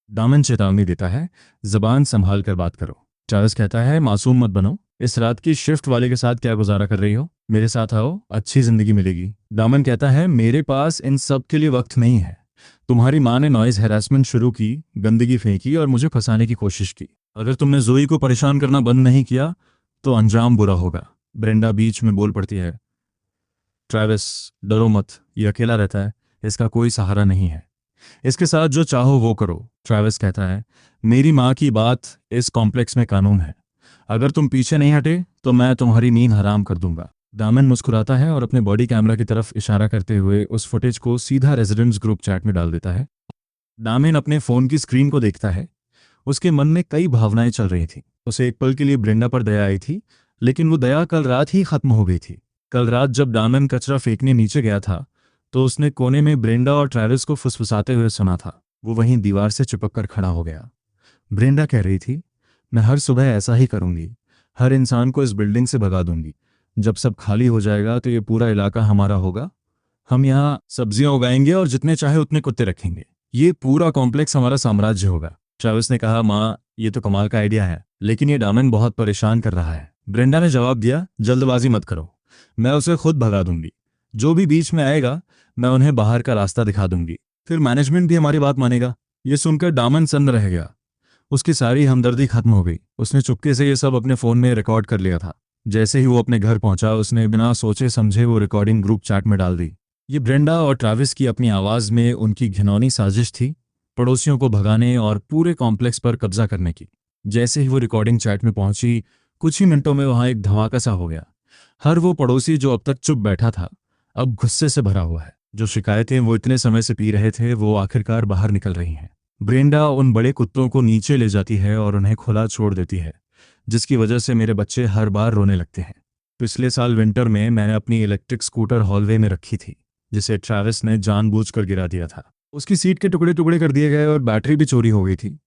दामन चेतावनी देता है, जबान संभाल कर बात करो। चार्ल्स कहता है, मासूम मत बनो, इस रात की शिफ्ट वाले के साथ क्या गुजारा कर रही हो? मेरे साथ आओ, अच्छी जिंदगी मिलेगी। दामन कहता है, मेरे पास इन सब के लिए वक्त नहीं है। तुम्हारी माँ ने नॉइज हैरेसमेंट शुरू की, गंदगी फेंकी और मुझे फंसाने की कोशिश की। अगर तुमने जोई को परेशान करना बंद नहीं किया तो अंजाम बुरा होगा। ब्रेंडा बीच में बोल पड़ती है, ट्रैविस डरो मत, ये अकेला रहता है, इसका कोई सहारा नहीं है, इसके साथ जो चाहो वो करो। ट्रैविस कहता है, मेरी माँ की बात इस कॉम्प्लेक्स में कानून है, अगर तुम पीछे नहीं हटे तो मैं तुम्हारी नींद हराम कर दूंगा। दामन मुस्कुराता है और अपने बॉडी कैमरा की तरफ इशारा करते हुए उस फुटेज को सीधा रेजिडेंट्स ग्रुप चैट में डाल देता है। दामन अपने फोन की स्क्रीन को देखता है। उसके मन में कई भावनाएं चल रही थी। उसे एक पल के लिए ब्रेंडा पर दया आई थी, लेकिन वो दया कल रात ही खत्म हो गई थी। कल रात जब दामन कचरा फेंकने नीचे गया था तो उसने कोने में ब्रेंडा और ट्रैविस को फुसफुसाते हुए सुना था। वो वहीं दीवार से चिपक कर खड़ा हो गया। ब्रेंडा कह रही थी, मैं हर सुबह ऐसा ही करूंगी, हर इंसान को इस बिल्डिंग से भगा दूंगी। जब सब खाली हो जाएगा तो ये पूरा इलाका हमारा होगा। हम यहाँ सब्जियां उगाएंगे और जितने चाहे उतने कुत्ते रखेंगे। ये पूरा कॉम्प्लेक्स हमारा साम्राज्य होगा। ट्रैविस ने कहा, माँ ये तो कमाल का आइडिया है, लेकिन ये दामन बहुत परेशान कर रहा है। ब्रेंडा ने जवाब दिया, जल्दबाजी मत करो, मैं उसे खुद भगा दूंगी। जो भी बीच में आएगा मैं उन्हें बाहर का रास्ता दिखा दूंगी, फिर मैनेजमेंट भी हमारी बात मानेगा। ये सुनकर दामन सन्न रह गया। उसकी सारी हमदर्दी खत्म हो गई। उसने चुपके से ये सब अपने फ़ोन में रिकॉर्ड कर लिया था। जैसे ही वो अपने घर पहुंचा उसने बिना सोचे समझे वो रिकॉर्डिंग ग्रुप चैट में डाल दी। ये ब्रेंडा और ट्रैविस की अपनी आवाज़ में उनकी घिनौनी साजिश थी, पड़ोसियों को भगाने और पूरे कॉम्प्लेक्स पर कब्जा करने की। जैसे ही वो रिकॉर्डिंग चैट में पहुंची, कुछ ही मिनटों में वहां एक धमाका सा हो गया। हर वो पड़ोसी जो अब तक चुप बैठा था अब गुस्से से भरा हुआ है। जो शिकायतें वो इतने समय से पी रहे थे वो आखिरकार बाहर निकल रही हैं। ब्रेंडा उन बड़े कुत्तों को नीचे ले जाती है और उन्हें खुला छोड़ देती है, जिसकी वजह से मेरे बच्चे हर बार रोने लगते हैं। पिछले साल विंटर में मैंने अपनी इलेक्ट्रिक स्कूटर हॉलवे में रखी थी, जिसे ट्रैविस ने जानबूझकर गिरा दिया था। उसकी सीट के टुकड़े टुकड़े कर दिए गए और बैटरी भी चोरी हो गई थी।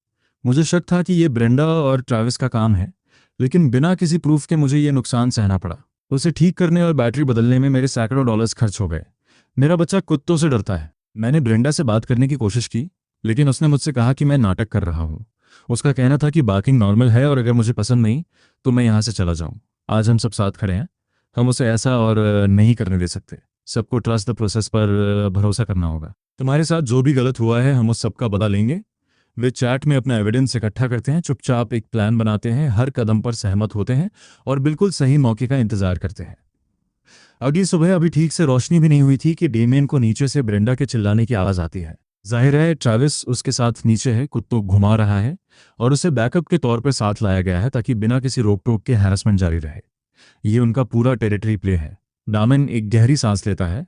मुझे शक था कि ये ब्रेंडा और ट्रैविस का काम है, लेकिन बिना किसी प्रूफ के मुझे ये नुकसान सहना पड़ा। उसे ठीक करने और बैटरी बदलने में मेरे सैकड़ों डॉलर्स खर्च हो गए। मेरा बच्चा कुत्तों से डरता है। मैंने ब्रेंडा से बात करने की कोशिश की, लेकिन उसने मुझसे कहा कि मैं नाटक कर रहा हूँ। उसका कहना था कि बार्किंग नॉर्मल है और अगर मुझे पसंद नहीं तो मैं यहाँ से चला जाऊँ। आज हम सब साथ खड़े हैं, हम उसे ऐसा और नहीं करने दे सकते। सबको ट्रस्ट द प्रोसेस पर भरोसा करना होगा। तुम्हारे साथ जो भी गलत हुआ है हम उस सब का बदला लेंगे। वे चैट में अपना एविडेंस इकट्ठा करते हैं, चुपचाप एक प्लान बनाते हैं, हर कदम पर सहमत होते हैं और बिल्कुल सही मौके का इंतजार करते हैं। अगली सुबह अभी ठीक से रोशनी भी नहीं हुई थी कि डेमियन को नीचे से ब्रेंडा के चिल्लाने की आवाज़ आती है। जाहिर है ट्रैविस उसके साथ नीचे है, कुत्तों घुमा रहा है और उसे बैकअप के तौर पर साथ लाया गया है ताकि बिना किसी रोक टोक के हैरेसमेंट जारी रहे। ये उनका पूरा टेरिटरी प्ले है। दामन एक गहरी सांस लेता है,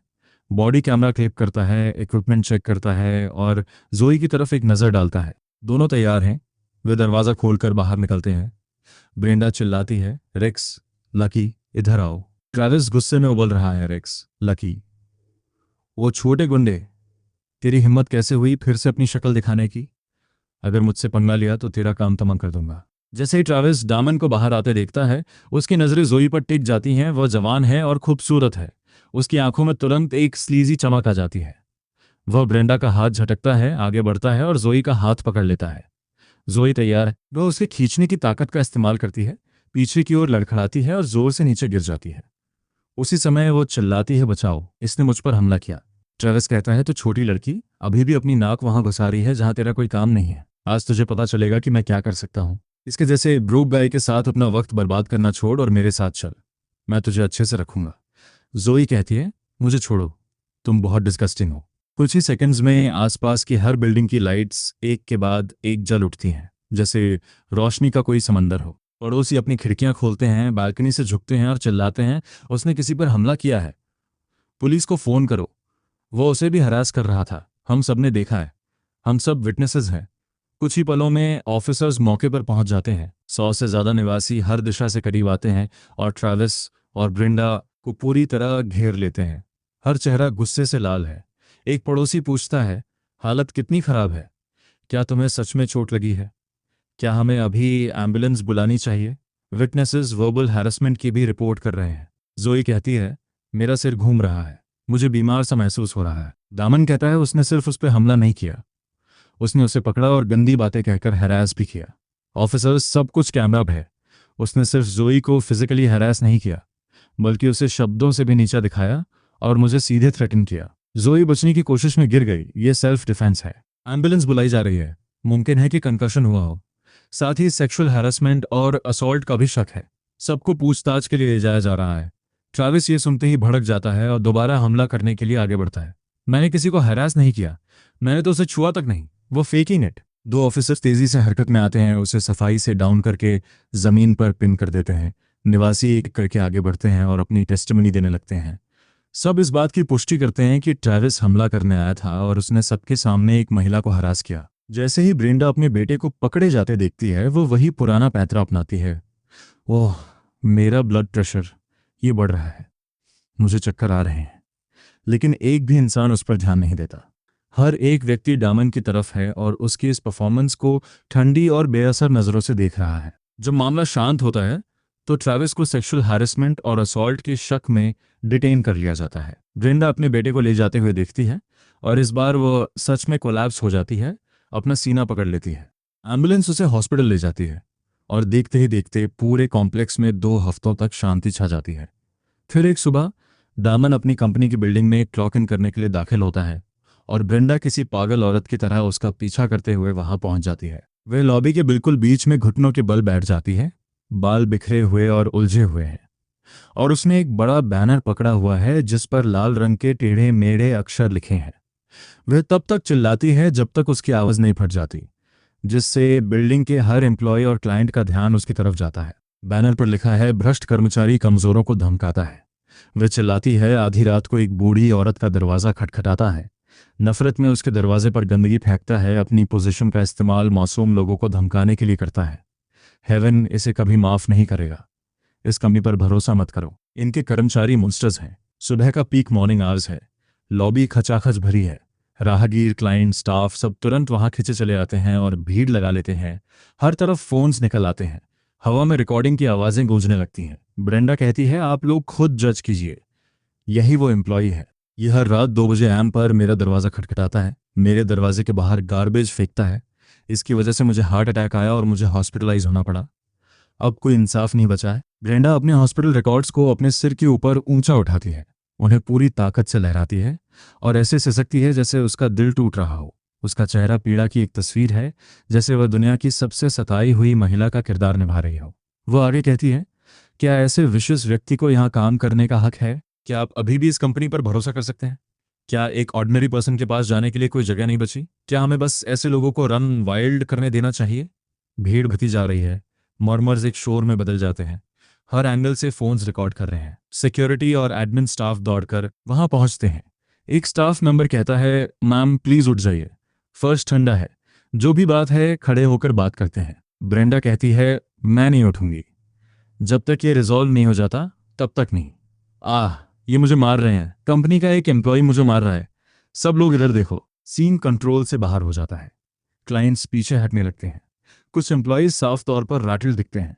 बॉडी कैमरा क्लिप करता है, इक्विपमेंट चेक करता है और जोई की तरफ एक नज़र डालता है। दोनों तैयार हैं। वे दरवाज़ा खोलकर बाहर निकलते हैं। ब्रेंडा चिल्लाती है, रेक्स, लकी, इधर आओ। ट्रैविस गुस्से में उबल रहा है। रेक्स, लकी, वो छोटे गुंडे, तेरी हिम्मत कैसे हुई फिर से अपनी शक्ल दिखाने की? अगर मुझसे पंगा लिया तो तेरा काम तमाम कर दूंगा। जैसे ही ट्रैविस दामन को बाहर आते देखता है, उसकी नज़रें जोई पर टिक जाती हैं। वह जवान है और खूबसूरत है। उसकी आंखों में तुरंत एक स्लीजी चमक आ जाती है। वह ब्रेंडा का हाथ झटकता है, आगे बढ़ता है और जोई का हाथ पकड़ लेता है। जोई तैयार है। वह उसे खींचने की ताकत का इस्तेमाल करती है, पीछे की ओर लड़खड़ाती है और जोर से नीचे गिर जाती है। उसी समय वो चिल्लाती है, बचाओ, इसने मुझ पर हमला किया। ट्रेविस कहता है, तो छोटी लड़की अभी भी अपनी नाक वहां घुसा रही है जहां तेरा कोई काम नहीं है। आज तुझे पता चलेगा कि मैं क्या कर सकता हूँ। इसके जैसे ब्रूक गाय के साथ अपना वक्त बर्बाद करना छोड़ और मेरे साथ चल, मैं तुझे अच्छे से रखूंगा। जोई कहती है, मुझे छोड़ो, तुम बहुत डिस्गस्टिंग हो। कुछ ही सेकंड्स में आसपास की हर बिल्डिंग की लाइट्स एक के बाद एक जल उठती हैं, जैसे रोशनी का कोई समंदर हो। पड़ोसी अपनी खिड़कियां खोलते हैं, बालकनी से झुकते हैं और चिल्लाते हैं, उसने किसी पर हमला किया है, पुलिस को फोन करो। वो उसे भी हरास कर रहा था, हम सब ने देखा है, हम सब विटनेसेस हैं। कुछ ही पलों में ऑफिसर्स मौके पर पहुंच जाते हैं। 100 से ज्यादा निवासी हर दिशा से करीब आते हैं और ट्रैविस और ब्रिंडा को पूरी तरह घेर लेते हैं। हर चेहरा गुस्से से लाल है। एक पड़ोसी पूछता है, हालत कितनी खराब है? क्या तुम्हें सच में चोट लगी है? क्या हमें अभी एम्बुलेंस बुलानी चाहिए? विटनेसेस वर्बल हैरेसमेंट की भी रिपोर्ट कर रहे हैं। जोई कहती है, मेरा सिर घूम रहा है, मुझे बीमार सा महसूस हो रहा है। दामन कहता है, उसने सिर्फ उस पर हमला नहीं किया, उसने उसे पकड़ा और गंदी बातें कहकर हैरास भी किया। ऑफिसर्स, सब कुछ कैमरा है। उसने सिर्फ जोई को फिजिकली हैरास नहीं किया, बल्कि उसे शब्दों से भी नीचा दिखाया और मुझे सीधे थ्रेटन किया। जोई बचने की कोशिश में गिर गई, ये सेल्फ डिफेंस है। एम्बुलेंस बुलाई जा रही है, मुमकिन है कि कंकशन हुआ हो। साथ ही सेक्सुअल हैरेसमेंट और असॉल्ट का भी शक है। सबको पूछताछ के लिए ले जाया जा रहा है। ट्रैविस ये सुनते ही भड़क जाता है और दोबारा हमला करने के लिए आगे बढ़ता है। मैंने किसी को हैरास नहीं किया, मैंने तो उसे छुआ तक नहीं, वो फेकिंग इट। 2 ऑफिसर्स तेजी से हरकत में आते हैं, उसे सफाई से डाउन करके जमीन पर पिन कर देते हैं। निवासी एक करके आगे बढ़ते हैं और अपनी टेस्टिमनी देने लगते हैं। सब इस बात की पुष्टि करते हैं कि ट्रैविस हमला करने आया था और उसने सबके सामने एक महिला को हरास किया। जैसे ही ब्रेंडा अपने बेटे को पकड़े जाते देखती है, वो वही पुराना पैंतरा अपनाती है। ओह, मेरा ब्लड प्रेशर ये बढ़ रहा है, मुझे चक्कर आ रहे हैं। लेकिन एक भी इंसान उस पर ध्यान नहीं देता। हर एक व्यक्ति दामन की तरफ है और उसकी इस परफॉर्मेंस को ठंडी और बेअसर नज़रों से देख रहा है। जब मामला शांत होता है तो ट्रैविस को सेक्सुअल हैरेसमेंट और असॉल्ट के शक में डिटेन कर लिया जाता है। ब्रेंडा अपने बेटे को ले जाते हुए देखती है और इस बार वो सच में कोलैप्स हो जाती है, अपना सीना पकड़ लेती है। एम्बुलेंस उसे हॉस्पिटल ले जाती है और देखते ही देखते पूरे कॉम्प्लेक्स में 2 हफ्तों तक शांति छा जाती है। फिर एक सुबह दामन अपनी कंपनी की बिल्डिंग में क्लॉक इन करने के लिए दाखिल होता है और ब्रेंडा किसी पागल औरत की तरह उसका पीछा करते हुए वहां पहुंच जाती है। वह लॉबी के बिल्कुल बीच में घुटनों के बल बैठ जाती है, बाल बिखरे हुए और उलझे हुए हैं, और उसने एक बड़ा बैनर पकड़ा हुआ है जिस पर लाल रंग के टेढ़े मेढ़े अक्षर लिखे हैं। वह तब तक चिल्लाती है जब तक उसकी आवाज़ नहीं फट जाती, जिससे बिल्डिंग के हर एम्प्लॉय और क्लाइंट का ध्यान उसकी तरफ जाता है। बैनर पर लिखा है, भ्रष्ट कर्मचारी कमजोरों को धमकाता है। वह चिल्लाती है, आधी रात को एक बूढ़ी औरत का दरवाज़ा खटखटाता है, नफरत में उसके दरवाजे पर गंदगी फेंकता है, अपनी पोजीशन का इस्तेमाल मासूम लोगों को धमकाने के लिए करता है। हेवन इसे कभी माफ नहीं करेगा। इस कमी पर भरोसा मत करो। इनके कर्मचारी मोन्स्टर्स हैं। सुबह का पीक मॉर्निंग आवर्स है, लॉबी खचाखच भरी है। राहगीर, क्लाइंट, स्टाफ सब तुरंत वहां खिंचे चले आते हैं और भीड़ लगा लेते हैं। हर तरफ फोन्स निकल आते हैं, हवा में रिकॉर्डिंग की आवाज़ें गूंजने लगती हैं। ब्रेंडा कहती है, आप लोग खुद जज कीजिए, यही वो एम्प्लॉई है। यह हर रात 2 बजे एम पर मेरा दरवाज़ा खटखटाता है, मेरे दरवाजे के बाहर गार्बेज फेंकता है। इसकी वजह से मुझे हार्ट अटैक आया और मुझे हॉस्पिटलाइज होना पड़ा। अब कोई इंसाफ नहीं बचा है। ब्रेंडा अपने हॉस्पिटल रिकॉर्ड्स को अपने सिर के ऊपर ऊंचा उठाती है, उन्हें पूरी ताकत से लहराती है और ऐसे सिसकती है जैसे उसका दिल टूट रहा हो। उसका चेहरा पीड़ा की एक तस्वीर है, जैसे वह दुनिया की सबसे सताई हुई महिला का किरदार निभा रही हो। वह आगे कहती है, क्या ऐसे विशेष व्यक्ति को यहाँ काम करने का हक है? क्या आप अभी भी इस कंपनी पर भरोसा कर सकते हैं? क्या एक ऑर्डिनरी पर्सन के पास जाने के लिए कोई जगह नहीं बची? क्या हमें बस ऐसे लोगों को रन वाइल्ड करने देना चाहिए? भीड़ बढ़ती जा रही है, मर्मर्स एक शोर में बदल जाते हैं। हर एंगल से फोन्स रिकॉर्ड कर रहे हैं। सिक्योरिटी और एडमिन स्टाफ दौड़कर वहां पहुंचते हैं। एक स्टाफ मेंबर कहता है, मैम प्लीज उठ जाइए, फर्स्ट ठंडा है, जो भी बात है खड़े होकर बात करते हैं। ब्रेंडा कहती है, मैं नहीं उठूंगी, जब तक ये रिजॉल्व नहीं हो जाता तब तक नहीं। ये मुझे मार रहे हैं, कंपनी का एक एम्प्लॉय मुझे मार रहा है, सब लोग इधर देखो। सीन कंट्रोल से बाहर हो जाता है। क्लाइंट्स पीछे हटने लगते हैं, कुछ एम्प्लॉयज साफ तौर पर राटिल दिखते हैं।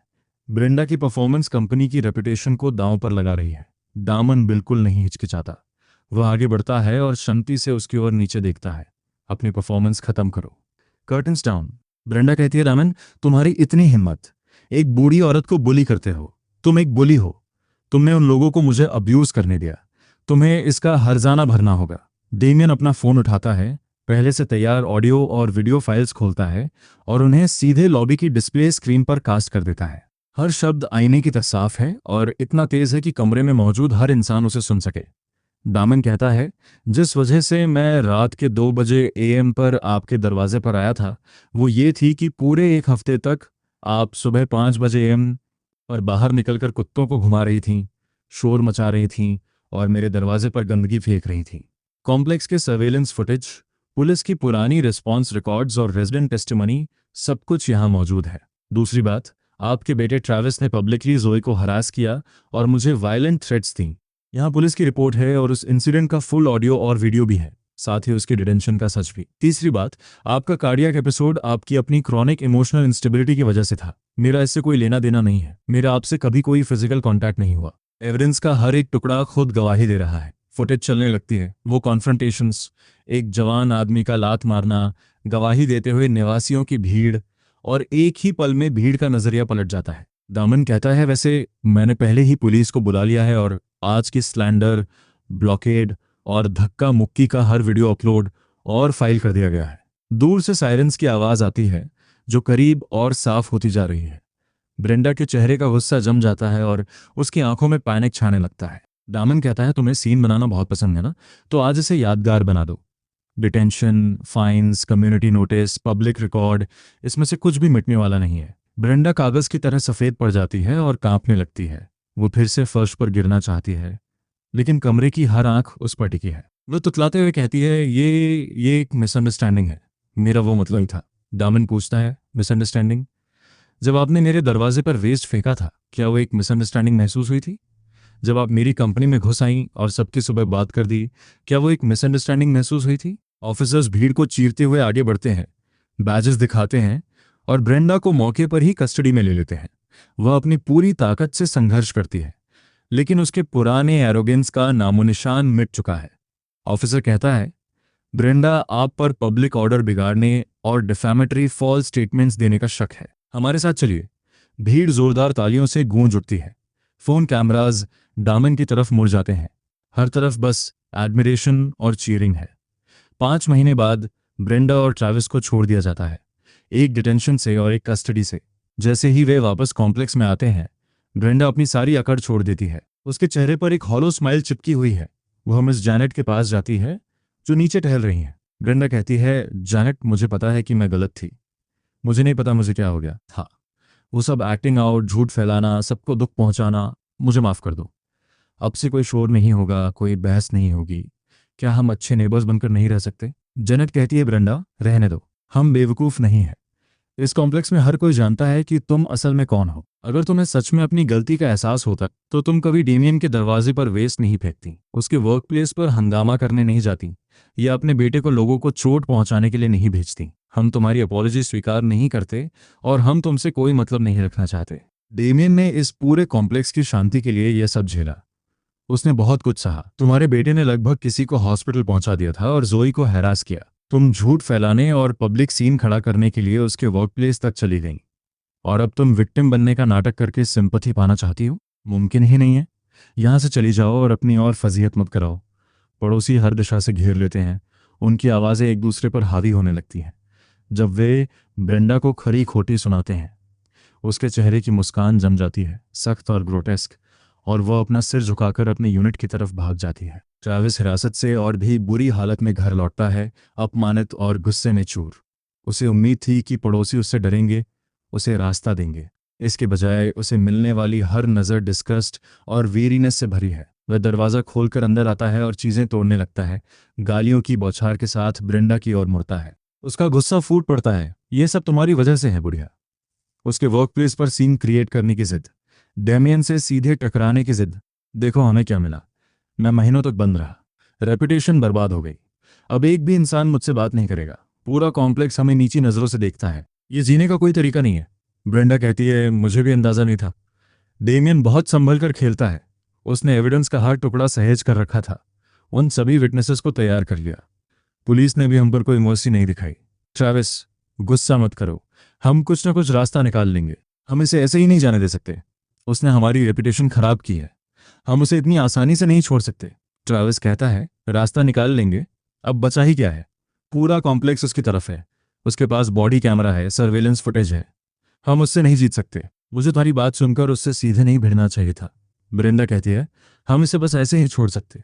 ब्रेंडा की परफॉर्मेंस कंपनी की रेपुटेशन को दांव पर लगा रही है। दामन बिल्कुल नहीं हिचकिचाता। वह आगे बढ़ता है और शांति से उसकी ओर नीचे देखता है। अपनी परफॉर्मेंस खत्म करो, कर्टन्स डाउन। ब्रेंडा कहती है, दामन तुम्हारी इतनी हिम्मत, एक बूढ़ी औरत को बुली करते हो, तुम एक बुली हो। तुमने उन लोगों को मुझे अब्यूज करने दिया, तुम्हें इसका हर्जाना भरना होगा। डेमियन अपना फोन उठाता है, पहले से तैयार ऑडियो और वीडियो फाइल्स खोलता है और उन्हें सीधे लॉबी की डिस्प्ले स्क्रीन पर कास्ट कर देता है। हर शब्द आईने की तरह साफ है और इतना तेज है कि कमरे में मौजूद हर इंसान उसे सुन सके। दामन कहता है, जिस वजह से मैं रात के 2 बजे AM पर आपके दरवाजे पर आया था, वो ये थी कि पूरे एक हफ्ते तक आप सुबह 5 बजे AM पर बाहर निकलकर कुत्तों को घुमा रही थीं, शोर मचा रही थीं और मेरे दरवाजे पर गंदगी फेंक रही थीं। कॉम्प्लेक्स के सर्वेलेंस फुटेज, पुलिस की पुरानी रिस्पॉन्स रिकॉर्ड्स और रेजिडेंट टेस्टिमनी, सब कुछ यहाँ मौजूद है। दूसरी बात, आपके बेटे ट्रैविस ने पब्लिकली जोई को हरास किया और मुझे वायलेंट थ्रेट्स थीं। यहाँ पुलिस की रिपोर्ट है और उस इंसिडेंट का फुल ऑडियो और वीडियो भी है, साथ ही उसकी डिटेंशन का सच भी। तीसरी बात, आपका कार्डियक एपिसोड आपकी अपनी क्रॉनिक इमोशनल इंस्टेबिलिटी की वजह से था। मेरा इससे कोई लेना देना नहीं है, मेरा आपसे कभी कोई फिजिकल कॉन्टैक्ट नहीं हुआ। एविडेंस का हर एक टुकड़ा खुद गवाही दे रहा है। फुटेज चलने लगती है, वो कॉन्फ्रंटेशंस, एक जवान आदमी का लात मारना, गवाही देते हुए निवासियों की भीड़, और एक ही पल में भीड़ का नजरिया पलट जाता है। दामन कहता है, वैसे मैंने पहले ही पुलिस को बुला लिया है और आज की स्लैंडर, ब्लॉकेड और धक्का मुक्की का हर वीडियो अपलोड और फाइल कर दिया गया है। दूर से सायरन्स की आवाज आती है जो करीब और साफ होती जा रही है। ब्रेंडा के चेहरे का गुस्सा जम जाता है और उसकी आंखों में पैनिक छाने लगता है। दामन कहता है, तुम्हें सीन बनाना बहुत पसंद है ना, तो आज इसे यादगार बना दो। Detention, fines, community notice, public record, इसमें से कुछ भी मिटने वाला नहीं है। ब्रेंडा कागज की तरह सफेद पड़ जाती है और कांपने लगती है। वो फिर से फर्श पर गिरना चाहती है, लेकिन कमरे की हर आंख उस पर टिकी है। वो तुतलाते हुए कहती है, ये एक मिसअंडरस्टैंडिंग है, मेरा वो मतलब ही था। दामन पूछता है, मिसअंडरस्टैंडिंग? जब आपने मेरे दरवाजे पर वेस्ट फेंका था, क्या वो एक मिसअंडरस्टैंडिंग महसूस हुई थी? जब आप मेरी कंपनी में घुस आईं और सबकी सुबह बात कर दी, क्या वो एक मिसअंडरस्टैंडिंग महसूस हुई थी? ऑफिसर्स भीड़ को चीरते हुए आगे बढ़ते हैं, बैजेस दिखाते हैं और ब्रेंडा को मौके पर ही कस्टडी में ले लेते हैं। वह अपनी पूरी ताकत से संघर्ष करती है, लेकिन उसके पुराने एरोगेंस का नामोनिशान मिट चुका है। ऑफिसर कहता है, ब्रेंडा, आप पर पब्लिक ऑर्डर बिगाड़ने और डिफेमेटरी फॉल्स स्टेटमेंट्स देने का शक है, हमारे साथ चलिए। भीड़ जोरदार तालियों से गूंज उठती है। फोन कैमराज दामन की तरफ मुड़ जाते हैं। हर तरफ बस एडमिरेशन और चीयरिंग है। 5 महीने बाद ब्रेंडा और ट्रैविस को छोड़ दिया जाता है, एक डिटेंशन से और एक कस्टडी से। जैसे ही वे वापस कॉम्प्लेक्स में आते हैं, ब्रेंडा अपनी सारी अकड़ छोड़ देती है। उसके चेहरे पर एक हॉलो स्माइल चिपकी हुई है। वह मिस जैनेट के पास जाती है, जो नीचे टहल रही हैं। ब्रेंडा कहती है, जैनेट, मुझे पता है कि मैं गलत थी। मुझे नहीं पता मुझे क्या हो गया था। वो सब एक्टिंग आउट, झूठ फैलाना, सबको दुख पहुंचाना, मुझे माफ़ कर दो। अब से कोई शोर नहीं होगा, कोई बहस नहीं होगी। क्या हम अच्छे नेबर्स बनकर नहीं रह सकते? जेनेट कहती है, ब्रेंडा, रहने दो, हम बेवकूफ़ नहीं हैं। इस कॉम्प्लेक्स में हर कोई जानता है कि तुम असल में कौन हो। अगर तुम्हें सच में अपनी गलती का एहसास होता तो तुम कभी डेमियन के दरवाजे पर वेस्ट नहीं फेंकती, उसके वर्क प्लेस पर हंगामा करने नहीं जाती, या अपने बेटे को लोगों को चोट पहुंचाने के लिए नहीं भेजती। हम तुम्हारी अपॉलॉजी स्वीकार नहीं करते और हम तुमसे कोई मतलब नहीं रखना चाहते। डेमियन ने इस पूरे कॉम्प्लेक्स की शांति के लिए यह सब झेला। उसने बहुत कुछ सहा। तुम्हारे बेटे ने लगभग किसी को हॉस्पिटल पहुंचा दिया था और जोई को हैरास किया। तुम झूठ फैलाने और पब्लिक सीन खड़ा करने के लिए उसके वर्क प्लेस तक चली गई, और अब तुम विक्टिम बनने का नाटक करके सिंपैथी पाना चाहती हो? मुमकिन ही नहीं है। यहाँ से चली जाओ और अपनी और फजीहत मत कराओ। पड़ोसी हर दिशा से घेर लेते हैं, उनकी आवाज़ें एक दूसरे पर हावी होने लगती हैं। जब वे ब्रेंडा को खरी खोटी सुनाते हैं, उसके चेहरे की मुस्कान जम जाती है, सख्त और ग्रोटेस्क, और वह अपना सिर झुकाकर अपने यूनिट की तरफ भाग जाती है। ट्रैविस हिरासत से और भी बुरी हालत में घर लौटता है, अपमानित और गुस्से में चूर। उसे उम्मीद थी कि पड़ोसी उससे डरेंगे, उसे रास्ता देंगे। इसके बजाय उसे मिलने वाली हर नज़र डिस्कस्ट और वेरीनेस से भरी है। वह दरवाज़ा खोलकर अंदर आता है और चीज़ें तोड़ने लगता है, गालियों की बौछार के साथ ब्रेंडा की ओर मुड़ता है। उसका गुस्सा फूट पड़ता है। ये सब तुम्हारी वजह से है बुढ़िया। उसके वर्क प्लेस पर सीन क्रिएट करने की जिद, डेमियन से सीधे टकराने की जिद। देखो हमें क्या मिला। मैं महीनों तक बंद रहा, रेपुटेशन बर्बाद हो गई। अब एक भी इंसान मुझसे बात नहीं करेगा। पूरा कॉम्प्लेक्स हमें नीची नज़रों से देखता है। ये जीने का कोई तरीका नहीं है। ब्रेंडा कहती है, मुझे भी अंदाज़ा नहीं था। डेमियन बहुत संभल कर खेलता है। उसने एविडेंस का हर टुकड़ा सहेज कर रखा था, उन सभी विटनेसेस को तैयार कर लिया। पुलिस ने भी हम पर कोई मर्सी नहीं दिखाई। ट्रैविस, गुस्सा मत करो, हम कुछ ना कुछ रास्ता निकाल लेंगे। हम इसे ऐसे ही नहीं जाने दे सकते। उसने हमारी रेपुटेशन खराब की है, हम उसे इतनी आसानी से नहीं छोड़ सकते। ट्रैविस कहता है, रास्ता निकाल लेंगे? अब बचा ही क्या है? पूरा कॉम्प्लेक्स उसकी तरफ है। उसके पास बॉडी कैमरा है, सर्वेलेंस फुटेज है। हम उससे नहीं जीत सकते। मुझे तुम्हारी बात सुनकर उससे सीधे नहीं भिड़ना चाहिए था। ब्रेंडा कहती है, हम इसे बस ऐसे ही छोड़ सकते।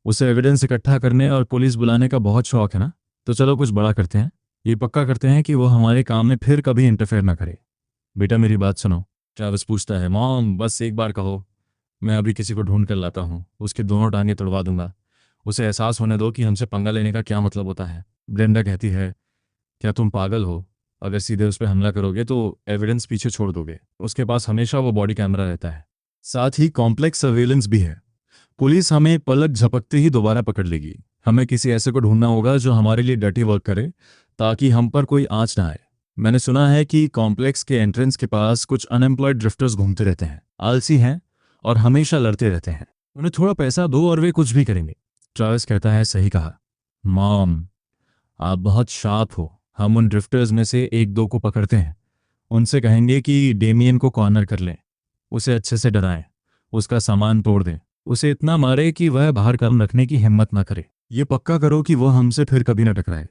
उसे एविडेंस इकट्ठा करने और पुलिस बुलाने का बहुत शौक है ना, तो चलो कुछ बड़ा करते हैं। ये पक्का करते हैं कि वो हमारे काम में फिर कभी इंटरफेयर ना करे। बेटा मेरी बात सुनो। ट्रैविस पूछता है, मॉम बस एक बार कहो, मैं अभी किसी को ढूंढ कर लाता हूँ, उसके दोनों टांगें तोड़वा दूंगा। उसे एहसास होने दो कि हमसे पंगा लेने का क्या मतलब होता है। ब्रेंडा कहती है, क्या तुम पागल हो? अगर सीधे उस पर हमला करोगे तो एविडेंस पीछे छोड़ दोगे। उसके पास हमेशा वो बॉडी कैमरा रहता है, साथ ही कॉम्प्लेक्स सर्वेलेंस भी है। पुलिस हमें पलक झपकते ही दोबारा पकड़ लेगी। हमें किसी ऐसे को ढूंढना होगा जो हमारे लिए डर्टी वर्क करे, ताकि हम पर कोई आंच ना आए। मैंने सुना है कि कॉम्प्लेक्स के एंट्रेंस के पास कुछ अनएम्प्लॉयड ड्रिफ्टर्स घूमते रहते हैं, आलसी हैं और हमेशा लड़ते रहते हैं। उन्हें थोड़ा पैसा दो और वे कुछ भी करेंगे। ट्रैविस कहता है, सही कहा मॉम, आप बहुत शार्प हो। हम उन ड्रिफ्टर्स में से एक दो को पकड़ते हैं, उनसे कहेंगे कि डेमियन को कॉर्नर कर लें, उसे अच्छे से डराएं, उसका सामान तोड़ दें, उसे इतना मारे कि वह बाहर कदम रखने की हिम्मत ना करे। ये पक्का करो कि वह हमसे फिर कभी न टकराए।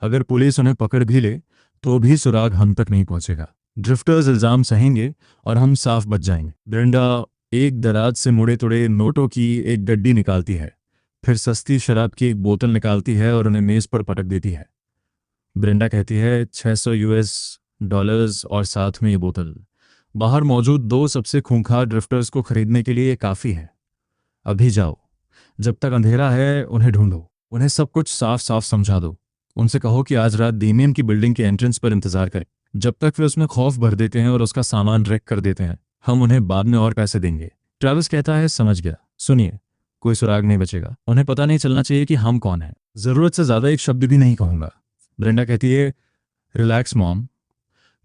अगर पुलिस उन्हें पकड़ भी ले तो भी सुराग हम तक नहीं पहुंचेगा। ड्रिफ्टर्स इल्जाम सहेंगे और हम साफ बच जाएंगे। ब्रेंडा एक दराज से मुड़े तुड़े नोटों की एक गड्डी निकालती है, फिर सस्ती शराब की एक बोतल निकालती है और उन्हें मेज पर पटक देती है। ब्रेंडा कहती है, $600 और साथ में ये बोतल। बाहर मौजूद दो सबसे खूंखार ड्रिफ्टर्स को खरीदने के लिए काफ़ी है। अभी जाओ, जब तक अंधेरा है उन्हें ढूंढो, उन्हें सब कुछ साफ साफ समझा दो। उनसे कहो कि आज रात डेमियन की बिल्डिंग के एंट्रेंस पर इंतजार करें। जब तक वे उसमें खौफ भर देते हैं और उसका सामान रेक कर देते हैं, हम उन्हें बाद में और पैसे देंगे। ट्रैविस कहता है, समझ गया। सुनिए, कोई सुराग नहीं बचेगा। उन्हें पता नहीं चलना चाहिए कि हम कौन हैं। ज़रूरत से ज़्यादा एक शब्द भी नहीं कहूँगा। ब्रेंडा कहती है, रिलैक्स मॉम,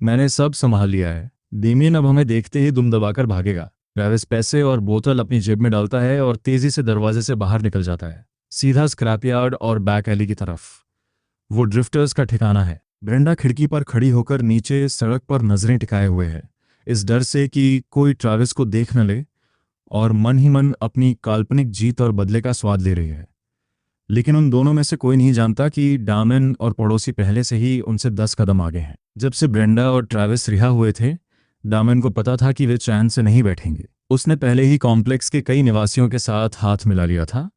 मैंने सब संभाल लिया है। डेमियन अब हमें देखते ही दुम दबाकर भागेगा। ट्रैविस पैसे और बोतल अपनी जेब में डालता है और तेजी से दरवाजे से बाहर निकल जाता है, सीधा स्क्रैपयार्ड और बैक एली की तरफ। वो ड्रिफ्टर्स का ठिकाना है। ब्रेंडा खिड़की पर खड़ी होकर नीचे सड़क पर नजरें टिकाए हुए है, इस डर से कि कोई ट्रैविस को देख न ले और मन ही मन अपनी काल्पनिक जीत और बदले का स्वाद ले रही है। लेकिन उन दोनों में से कोई नहीं जानता कि डामन और पड़ोसी पहले से ही उनसे 10 कदम आगे हैं। जब से ब्रेंडा और ट्रैविस रिहा हुए थे, डामन को पता था कि वे चैन से नहीं बैठेंगे। उसने पहले ही कॉम्प्लेक्स के कई निवासियों के साथ हाथ मिला लिया था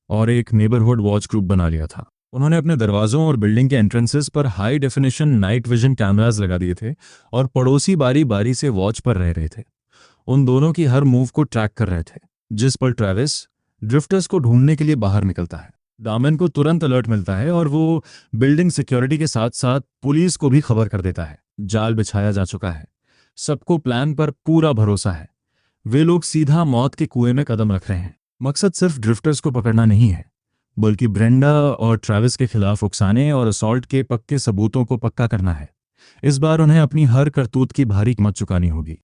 और एक नेबरहुड वॉच ग्रुप बना लिया था। उन्होंने अपने दरवाजों और बिल्डिंग के एंट्रेंसेस पर high definition night vision cameras लगा दिए थे और पड़ोसी बारी बारी से वॉच पर रह रहे थे। उन दोनों की हर मूव को ट्रैक कर रहे थे। जिस पर ट्रैविस ड्रिफ्टर्स को ढूंढने के लिए बाहर निकलता है, डामन को तुरंत अलर्ट मिलता है और वो बिल्डिंग सिक्योरिटी के साथ साथ पुलिस को भी खबर कर देता है। जाल बिछाया जा चुका है, सबको प्लान पर पूरा भरोसा है। वे लोग सीधा मौत के कुएं में कदम रख रहे हैं। मकसद सिर्फ ड्रिफ्टर्स को पकड़ना नहीं है, बल्कि ब्रेंडा और ट्रैविस के खिलाफ उकसाने और असॉल्ट के पक्के सबूतों को पक्का करना है। इस बार उन्हें अपनी हर करतूत की भारी कीमत चुकानी होगी।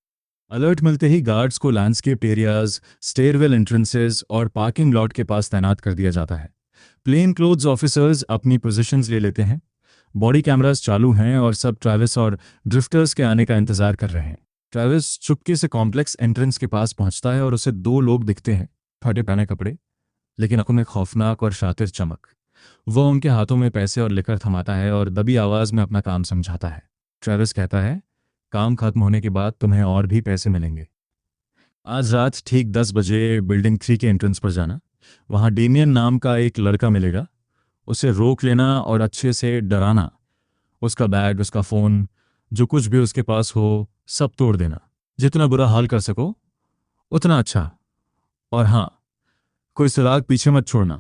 अलर्ट मिलते ही गार्ड्स को लैंडस्केप एरियाज, स्टेयरवेल एंट्रेंसेस और पार्किंग लॉट के पास तैनात कर दिया जाता है। प्लेन क्लोथ्स ऑफिसर्स अपनी पोजीशंस ले लेते हैं। बॉडी कैमरास चालू हैं और सब ट्रैविस और ड्रिफ्टर्स के आने का इंतजार कर रहे हैं। ट्रैविस चुपके से कॉम्प्लेक्स एंट्रेंस के पास पहुंचता है और उसे 2 लोग दिखते हैं, फटे पहने कपड़े, लेकिन आंखों में खौफनाक और शातिर चमक। वह उनके हाथों में पैसे और लिकर थमाता है और दबी आवाज में अपना काम समझाता है। ट्रैविस कहता है, काम खत्म होने के बाद तुम्हें और भी पैसे मिलेंगे। आज रात ठीक 10 बजे बिल्डिंग 3 के एंट्रेंस पर जाना। वहाँ डेमियन नाम का एक लड़का मिलेगा। उसे रोक लेना और अच्छे से डराना। उसका बैग, उसका फ़ोन, जो कुछ भी उसके पास हो, सब तोड़ देना। जितना बुरा हाल कर सको उतना अच्छा। और हाँ, कोई सुराग पीछे मत छोड़ना।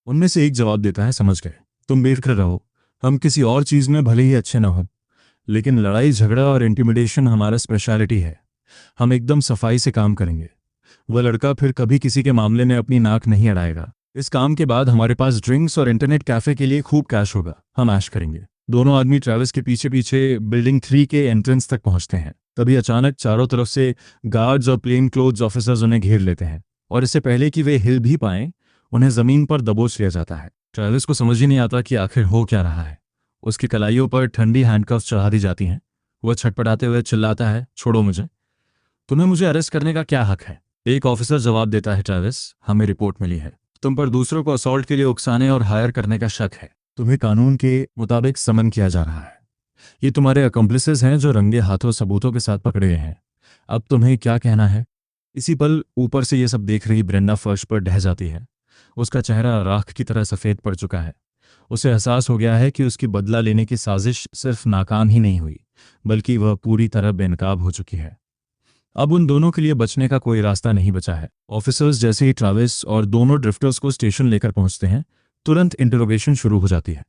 उनमें से एक जवाब देता है, समझ गए, तुम बेफिक्र रहो, हम किसी और चीज़ में भले ही अच्छे न हो, लेकिन लड़ाई झगड़ा और इंटिमिडेशन हमारा स्पेशलिटी है। हम एकदम सफाई से काम करेंगे। वह लड़का फिर कभी किसी के मामले में अपनी नाक नहीं अड़ाएगा। इस काम के बाद हमारे पास ड्रिंक्स और इंटरनेट कैफे के लिए खूब कैश होगा, हम ऐश करेंगे। दोनों आदमी ट्रैविस के पीछे पीछे बिल्डिंग 3 के एंट्रेंस तक पहुंचते हैं। तभी अचानक चारों तरफ से गार्ड्स और प्लेन क्लोथ्स ऑफिसर्स उन्हें घेर लेते हैं और इससे पहले कि वे हिल भी पाएं, उन्हें जमीन पर दबोच लिया जाता है। ट्रैविस को समझ ही नहीं आता कि आखिर हो क्या रहा है। उसकी कलाइयों पर ठंडी हैंडकफ्स चढ़ा दी जाती हैं। वह छटपटाते हुए चिल्लाता है, छोड़ो मुझे, तुम्हें मुझे अरेस्ट करने का क्या हक है? एक ऑफिसर जवाब देता है, ट्रैविस, हमें रिपोर्ट मिली है, तुम पर दूसरों को असॉल्ट के लिए उकसाने और हायर करने का शक है। तुम्हें कानून के मुताबिक समन किया जा रहा है। ये तुम्हारे अकम्प्लिसेस हैं जो रंगे हाथों सबूतों के साथ पकड़े गए हैं। अब तुम्हें क्या कहना है? इसी पल ऊपर से ये सब देख रही ब्रेंडा फर्श पर ढह जाती है। उसका चेहरा राख की तरह सफ़ेद पड़ चुका है। उसे एहसास हो गया है कि उसकी बदला लेने की साजिश सिर्फ नाकाम ही नहीं हुई, बल्कि वह पूरी तरह बेनकाब हो चुकी है। अब उन दोनों के लिए बचने का कोई रास्ता नहीं बचा है। ऑफिसर्स जैसे ही ट्रैविस और दोनों ड्रिफ्टर्स को स्टेशन लेकर पहुंचते हैं, तुरंत इंटरोगेशन शुरू हो जाती है।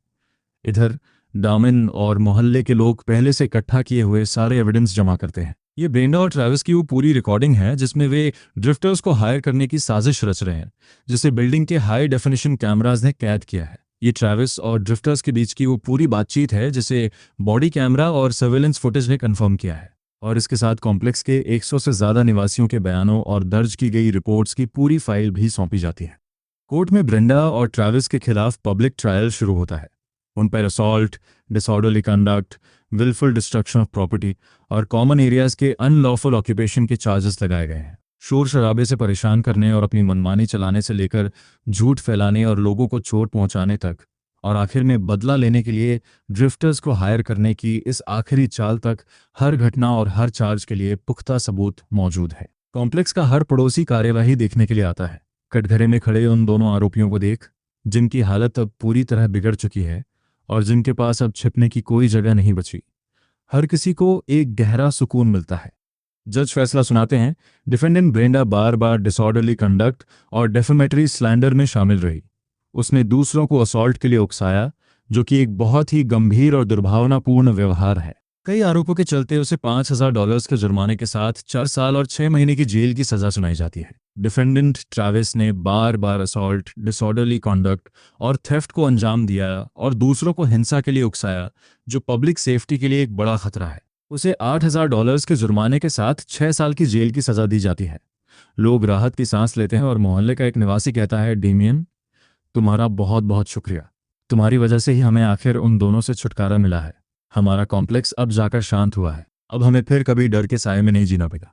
इधर डामिन और मोहल्ले के लोग पहले से इकट्ठा किए हुए सारे एविडेंस जमा करते हैं। ये ब्रेंडा और ट्रैविस की वो पूरी रिकॉर्डिंग है जिसमें वे ड्रिफ्टर्स को हायर करने की साजिश रच रहे हैं, जिसे बिल्डिंग के हाई डेफिनेशन कैमराज ने कैद किया है। ये ट्रैविस और ड्रिफ्टर्स के बीच की वो पूरी बातचीत है जिसे बॉडी कैमरा और सर्वेलेंस फुटेज ने कंफर्म किया है। और इसके साथ कॉम्प्लेक्स के 100 से ज़्यादा निवासियों के बयानों और दर्ज की गई रिपोर्ट्स की पूरी फाइल भी सौंपी जाती है। कोर्ट में ब्रेंडा और ट्रैविस के खिलाफ पब्लिक ट्रायल शुरू होता है। उन पर assault, disorderly conduct, wilful destruction of property और कॉमन एरियाज के अनलॉफुल ऑक्यूपेशन के चार्जेस लगाए गए हैं। शोर शराबे से परेशान करने और अपनी मनमानी चलाने से लेकर झूठ फैलाने और लोगों को चोट पहुंचाने तक, और आखिर में बदला लेने के लिए ड्रिफ्टर्स को हायर करने की इस आखिरी चाल तक, हर घटना और हर चार्ज के लिए पुख्ता सबूत मौजूद है। कॉम्प्लेक्स का हर पड़ोसी कार्यवाही देखने के लिए आता है। कटघरे में खड़े उन दोनों आरोपियों को देख, जिनकी हालत अब पूरी तरह बिगड़ चुकी है और जिनके पास अब छिपने की कोई जगह नहीं बची, हर किसी को एक गहरा सुकून मिलता है। जज फैसला सुनाते हैं, डिफेंडेंट ब्रेंडा बार बार डिसऑर्डरली कंडक्ट और डेफेमेटरी स्लैंडर में शामिल रही। उसने दूसरों को असॉल्ट के लिए उकसाया, जो कि एक बहुत ही गंभीर और दुर्भावनापूर्ण व्यवहार है। कई आरोपों के चलते उसे $5000 के जुर्माने के साथ 4 साल और 6 महीने की जेल की सजा सुनाई जाती है। डिफेंडेंट ट्रैविस ने बार बार असॉल्ट, डिसऑर्डरली कॉन्डक्ट और थेफ्ट को अंजाम दिया और दूसरों को हिंसा के लिए उकसाया, जो पब्लिक सेफ्टी के लिए एक बड़ा खतरा है। उसे $8000 के जुर्माने के साथ 6 साल की जेल की सजा दी जाती है। लोग राहत की सांस लेते हैं और मोहल्ले का एक निवासी कहता है, डेमियन, तुम्हारा बहुत बहुत शुक्रिया। तुम्हारी वजह से ही हमें आखिर उन दोनों से छुटकारा मिला है। हमारा कॉम्प्लेक्स अब जाकर शांत हुआ है। अब हमें फिर कभी डर के साए में नहीं जीना पड़ेगा।